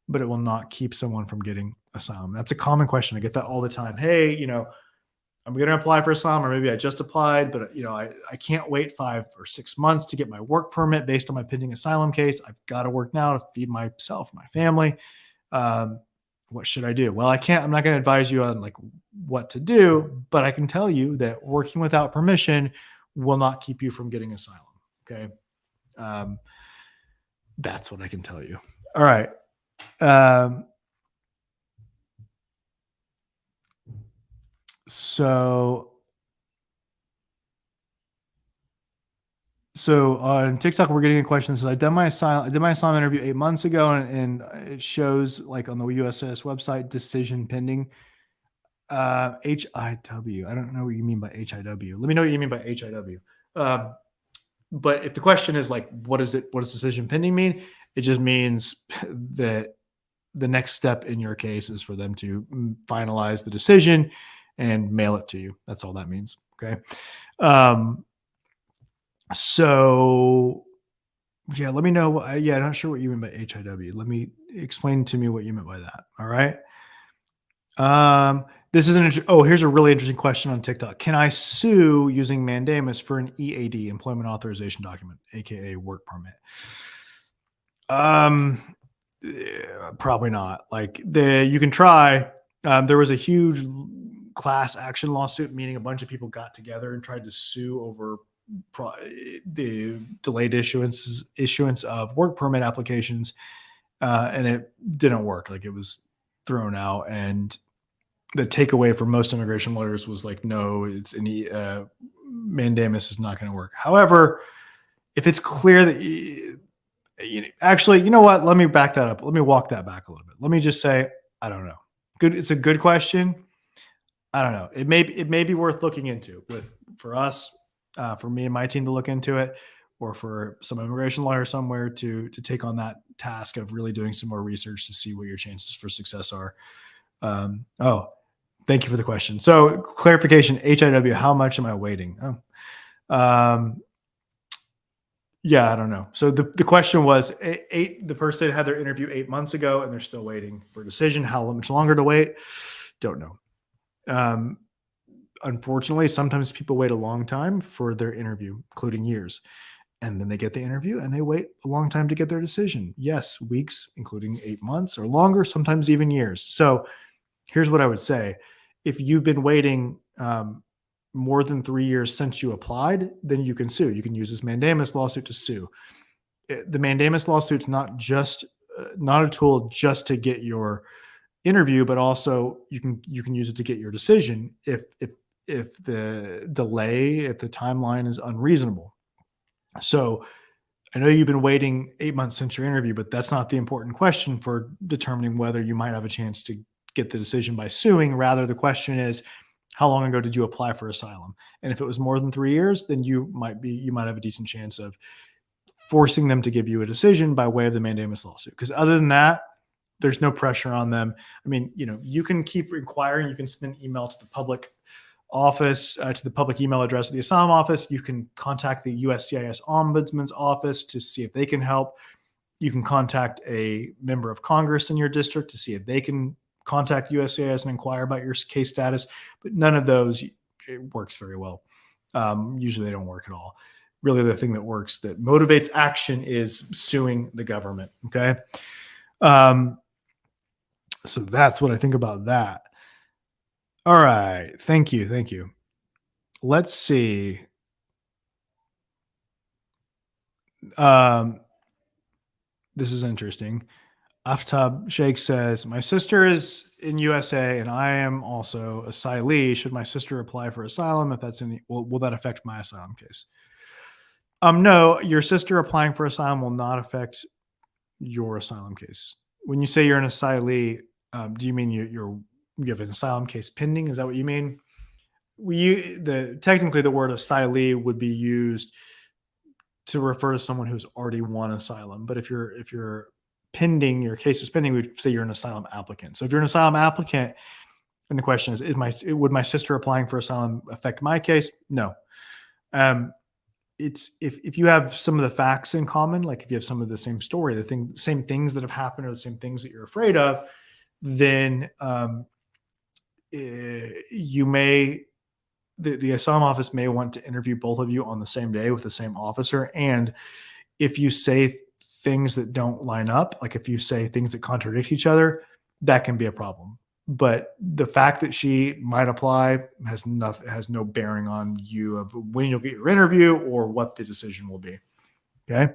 but it will not keep someone from getting asylum. That's a common question. I get that all the time. Hey, I'm going to apply for asylum, or maybe I just applied, but I can't wait 5 or 6 months to get my work permit based on my pending asylum case. I've got to work now to feed myself, my family. Um, what should I do? Well, I'm not going to advise you on like what to do, but I can tell you that working without permission will not keep you from getting asylum. Okay. Um, that's what I can tell you. All right. Um, so So on TikTok, we're getting a question. So I did my asylum interview 8 months ago, and it shows like on the USS website decision pending. HIW. I don't know what you mean by HIW. Let me know what you mean by HIW. Um, but if the question is like, what is it? What does decision pending mean? It just means that the next step in your case is for them to finalize the decision and mail it to you. That's all that means. Okay. Um, so Yeah, let me know. Yeah, I'm not sure what you mean by HIW. Let me explain to me what you meant by that. All right. This is here's a really interesting question on TikTok. Can I sue using mandamus for an EAD, employment authorization document, aka work permit? Probably not. Like you can try. There was a huge class action lawsuit, meaning a bunch of people got together and tried to sue over pro- the delayed issuance of work permit applications, and it didn't work. Like it was thrown out, and the takeaway for most immigration lawyers was like, no, it's any mandamus is not going to work. However, if it's clear that actually, you know what? Let me back that up. Let me walk that back a little bit. Let me just say, I don't know. Good. It's a good question. I don't know. It may be worth looking into for us, for me and my team to look into it, or for some immigration lawyer somewhere to take on that task of really doing some more research to see what your chances for success are. Oh, thank you for the question. So clarification, HIW, how much am I waiting? Yeah, I don't know. So the question was the person had their interview 8 months ago and they're still waiting for a decision. How much longer to wait? Don't know. Um, unfortunately, sometimes people wait a long time for their interview, including years. And then they get the interview and they wait a long time to get their decision. Yes, weeks, including 8 months or longer, sometimes even years. So here's what I would say. If you've been waiting more than 3 years since you applied, then you can sue. You can use this mandamus lawsuit to sue. The mandamus lawsuit's not a tool just to get your interview, but also you can use it to get your decision if the delay, if the timeline is unreasonable. So I know you've been waiting 8 months since your interview, but that's not the important question for determining whether you might have a chance to get the decision by suing. Rather, the question is, how long ago did you apply for asylum? And if it was more than 3 years, then you might have a decent chance of forcing them to give you a decision by way of the mandamus lawsuit. Because other than that, there's no pressure on them. I mean, you can keep inquiring. You can send an email to the public office, to the public email address of the Asylum office. You can contact the USCIS Ombudsman's office to see if they can help. You can contact a member of Congress in your district to see if they can contact USCIS and inquire about your case status. But none of those it works very well. Usually they don't work at all. Really, the thing that works that motivates action is suing the government. Okay. Um, so that's what I think about that. All right. Thank you. Thank you. Let's see. Um, this is interesting. Aftab Sheikh says, my sister is in USA and I am also asylee. Should my sister apply for asylum? If that's will that affect my asylum case? No, your sister applying for asylum will not affect your asylum case. When you say you're an asylee, do you mean you have an asylum case pending? Is that what you mean? The technically the word asylee would be used to refer to someone who's already won asylum. But if you're pending, your case is pending, we'd say you're an asylum applicant. So if you're an asylum applicant, and the question is my would my sister applying for asylum affect my case? No. Um, it's if you have some of the facts in common, like if you have some of the same story, same things that have happened, or the same things that you're afraid of, then you may the asylum office may want to interview both of you on the same day with the same officer. And if you say things that don't line up, like if you say things that contradict each other, that can be a problem. But the fact that she might apply has no bearing on you of when you'll get your interview or what the decision will be. Okay.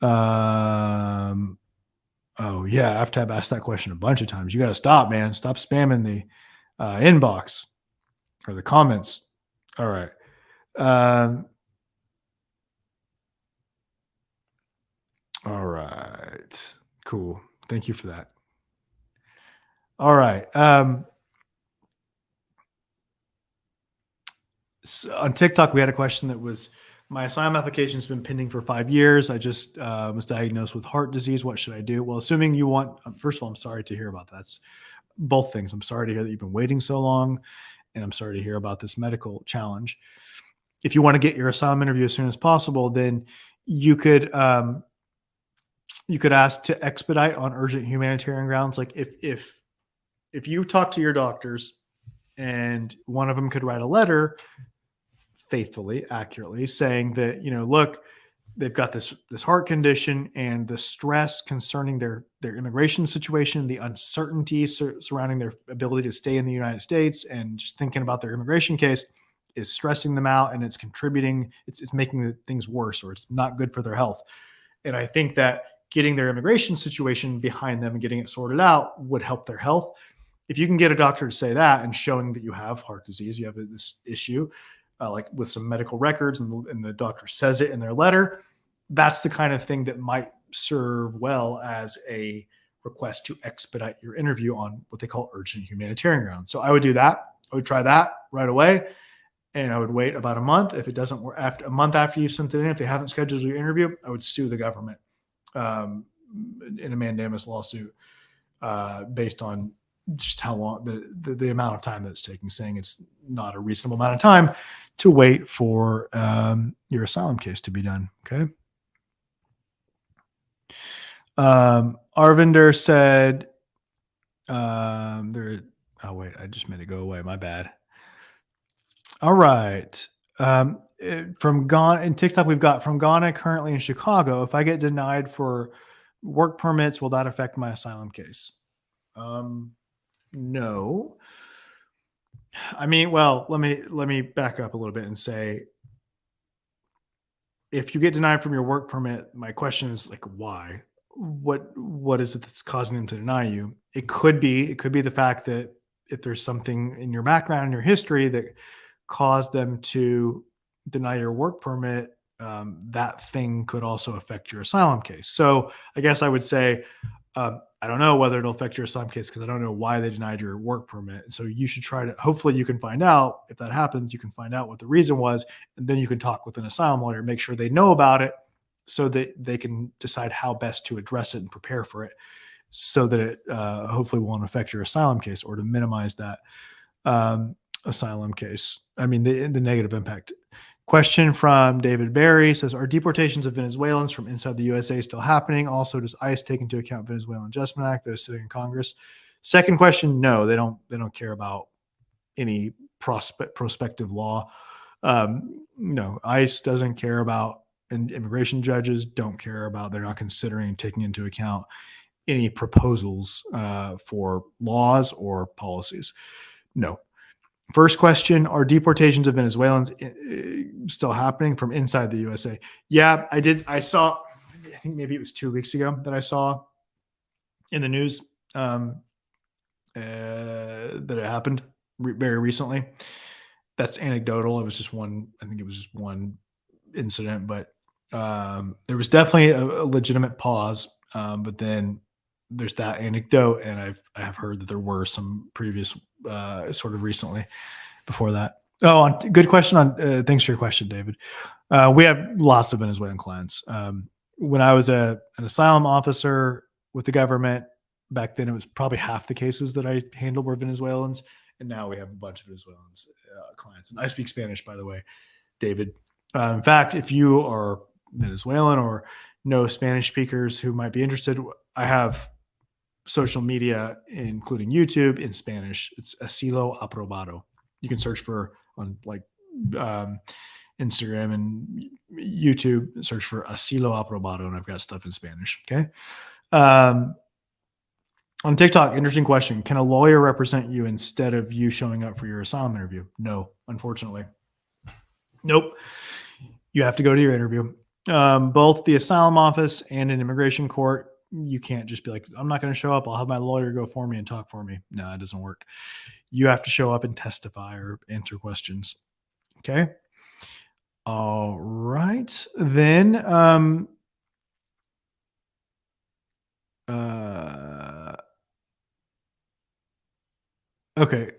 Oh yeah, I have to have asked that question a bunch of times. You got to stop, man. Stop spamming the inbox or the comments. All right. Um, all right. Cool. Thank you for that. All right. So on TikTok, we had a question that was, my asylum application has been pending for 5 years. I just was diagnosed with heart disease. What should I do? Well, assuming you want, first of all, I'm sorry to hear about that. It's both things. I'm sorry to hear that you've been waiting so long, and I'm sorry to hear about this medical challenge. If you want to get your asylum interview as soon as possible, then you could ask to expedite on urgent humanitarian grounds. Like if you talk to your doctors and one of them could write a letter faithfully, accurately, saying that, look, they've got this heart condition, and the stress concerning their immigration situation, the uncertainty surrounding their ability to stay in the United States, and just thinking about their immigration case is stressing them out, and it's contributing, it's making things worse, or it's not good for their health. And I think that getting their immigration situation behind them and getting it sorted out would help their health. If you can get a doctor to say that, and showing that you have heart disease, you have this issue, like with some medical records, and the doctor says it in their letter, that's the kind of thing that might serve well as a request to expedite your interview on what they call urgent humanitarian grounds. So I would do that. I would try that right away, and I would wait about a month. If it doesn't work, after a month after you sent it in, if they haven't scheduled your interview, I would sue the government um, in a mandamus lawsuit based on just how long the amount of time that it's taking, saying it's not a reasonable amount of time to wait for your asylum case to be done. Okay. Arvinder said, there. Oh wait, I just made it go away. My bad. All right. From Ghana in TikTok, we've got from Ghana, currently in Chicago. If I get denied for work permits, will that affect my asylum case? No. I mean, well, let me back up a little bit and say, if you get denied from your work permit, my question is like, why? What is it that's causing them to deny you? It could be the fact that if there's something in your background, in your history, that caused them to deny your work permit, that thing could also affect your asylum case. So I guess I would say, I don't know whether it'll affect your asylum case because I don't know why they denied your work permit. And so you should try to, hopefully you can find out. If that happens, you can find out what the reason was, and then you can talk with an asylum lawyer, make sure they know about it, so that they can decide how best to address it and prepare for it, so that it hopefully won't affect your asylum case, or to minimize that asylum case. I mean, the negative impact. Question from David Barry says, are deportations of Venezuelans from inside the USA still happening? Also, does ICE take into account Venezuelan Adjustment Act that is sitting in Congress? Second question, no, they don't care about any prospective law. No, ICE doesn't care about, and immigration judges don't care about, they're not considering taking into account any proposals for laws or policies. No. First question, are deportations of Venezuelans still happening from inside the USA? Yeah, I did. I saw, I think maybe it was 2 weeks ago that I saw in the news that it happened very recently. That's anecdotal. It was just one, I think it was just one incident, but there was definitely a legitimate pause. But then there's that anecdote, and I have heard that there were some previous sort of recently before that. Oh, good question on. Thanks for your question, David. We have lots of Venezuelan clients. When I was an asylum officer with the government back then, it was probably half the cases that I handled were Venezuelans, and now we have a bunch of Venezuelans clients. And I speak Spanish, by the way, David. In fact, if you are Venezuelan or know Spanish speakers who might be interested, I have social media, including YouTube, in Spanish. It's Asilo Aprobado. You can search for on like Instagram and YouTube, search for Asilo Aprobado, and I've got stuff in Spanish. Okay. On TikTok, interesting question. Can a lawyer represent you instead of you showing up for your asylum interview? No, unfortunately. Nope. You have to go to your interview. Both the asylum office and an immigration court, you can't just be like, I'm not going to show up. I'll have my lawyer go for me and talk for me. No, it doesn't work. You have to show up and testify or answer questions. Okay. All right. Then, okay.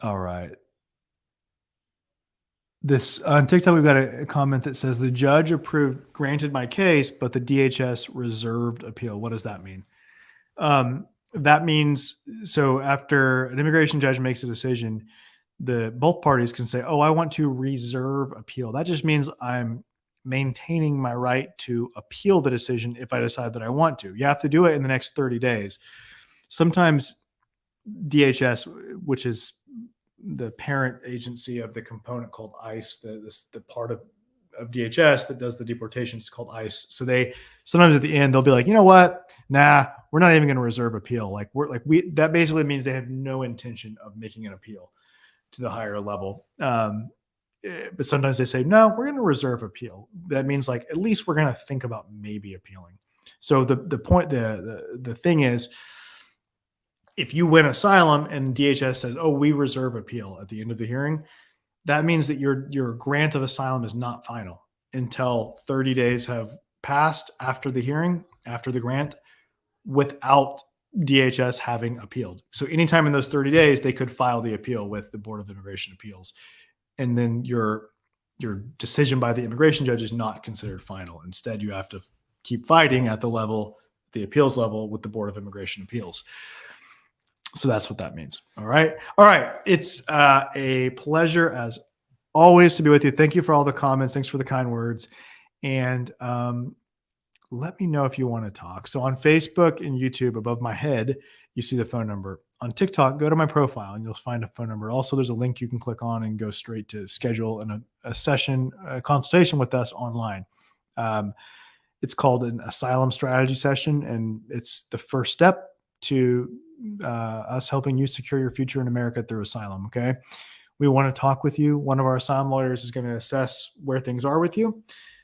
All right. This on TikTok, we've got a comment that says the judge granted my case, but the DHS reserved appeal. What does that mean? That means so after an immigration judge makes a decision, both parties can say, "Oh, I want to reserve appeal." That just means I'm maintaining my right to appeal the decision if I decide that I want to. You have to do it in the next 30 days. Sometimes DHS, which is the parent agency of the component called ICE, the part of DHS that does the deportations, is called ICE. So they sometimes at the end they'll be like, you know what? Nah, we're not even going to reserve appeal. That basically means they have no intention of making an appeal to the higher level. But sometimes they say, no, we're going to reserve appeal. That means like at least we're going to think about maybe appealing. So the thing is, if you win asylum and DHS says, oh, we reserve appeal at the end of the hearing, that means that your grant of asylum is not final until 30 days have passed after the hearing, after the grant, without DHS having appealed. So anytime in those 30 days, they could file the appeal with the Board of Immigration Appeals. And then your decision by the immigration judge is not considered final. Instead, you have to keep fighting at the appeals level with the Board of Immigration Appeals. So that's what that means. All right. It's a pleasure as always to be with you. Thank you for all the comments. Thanks for the kind words. And let me know if you want to talk. So on Facebook and YouTube, above my head, you see the phone number. On TikTok, go to my profile and you'll find a phone number. Also, there's a link you can click on and go straight to schedule a session, a consultation with us online. It's called an asylum strategy session, and it's the first step to us helping you secure your future in America through asylum. Okay. We want to talk with you. One of our asylum lawyers is going to assess where things are with you.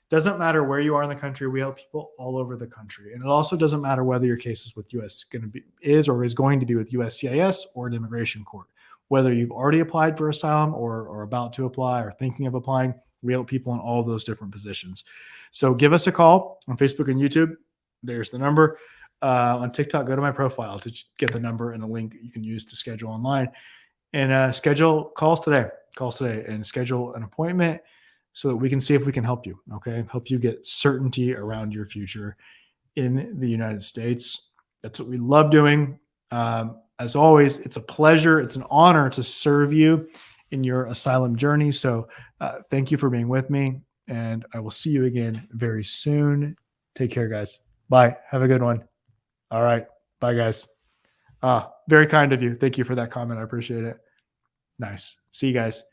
Doesn't matter where you are in the country. We help people all over the country. And it also doesn't matter whether your case is with is going to be with USCIS or an immigration court. Whether you've already applied for asylum or about to apply or thinking of applying, we help people in all of those different positions. So give us a call on Facebook and YouTube. There's the number. On TikTok, go to my profile to get the number and a link you can use to schedule online. And schedule calls today and schedule an appointment so that we can see if we can help you. Okay. Help you get certainty around your future in the United States. That's what we love doing. As always, it's a pleasure. It's an honor to serve you in your asylum journey. So thank you for being with me, and I will see you again very soon. Take care, guys. Bye. Have a good one. All right. Bye, guys. Very kind of you. Thank you for that comment. I appreciate it. Nice. See you guys.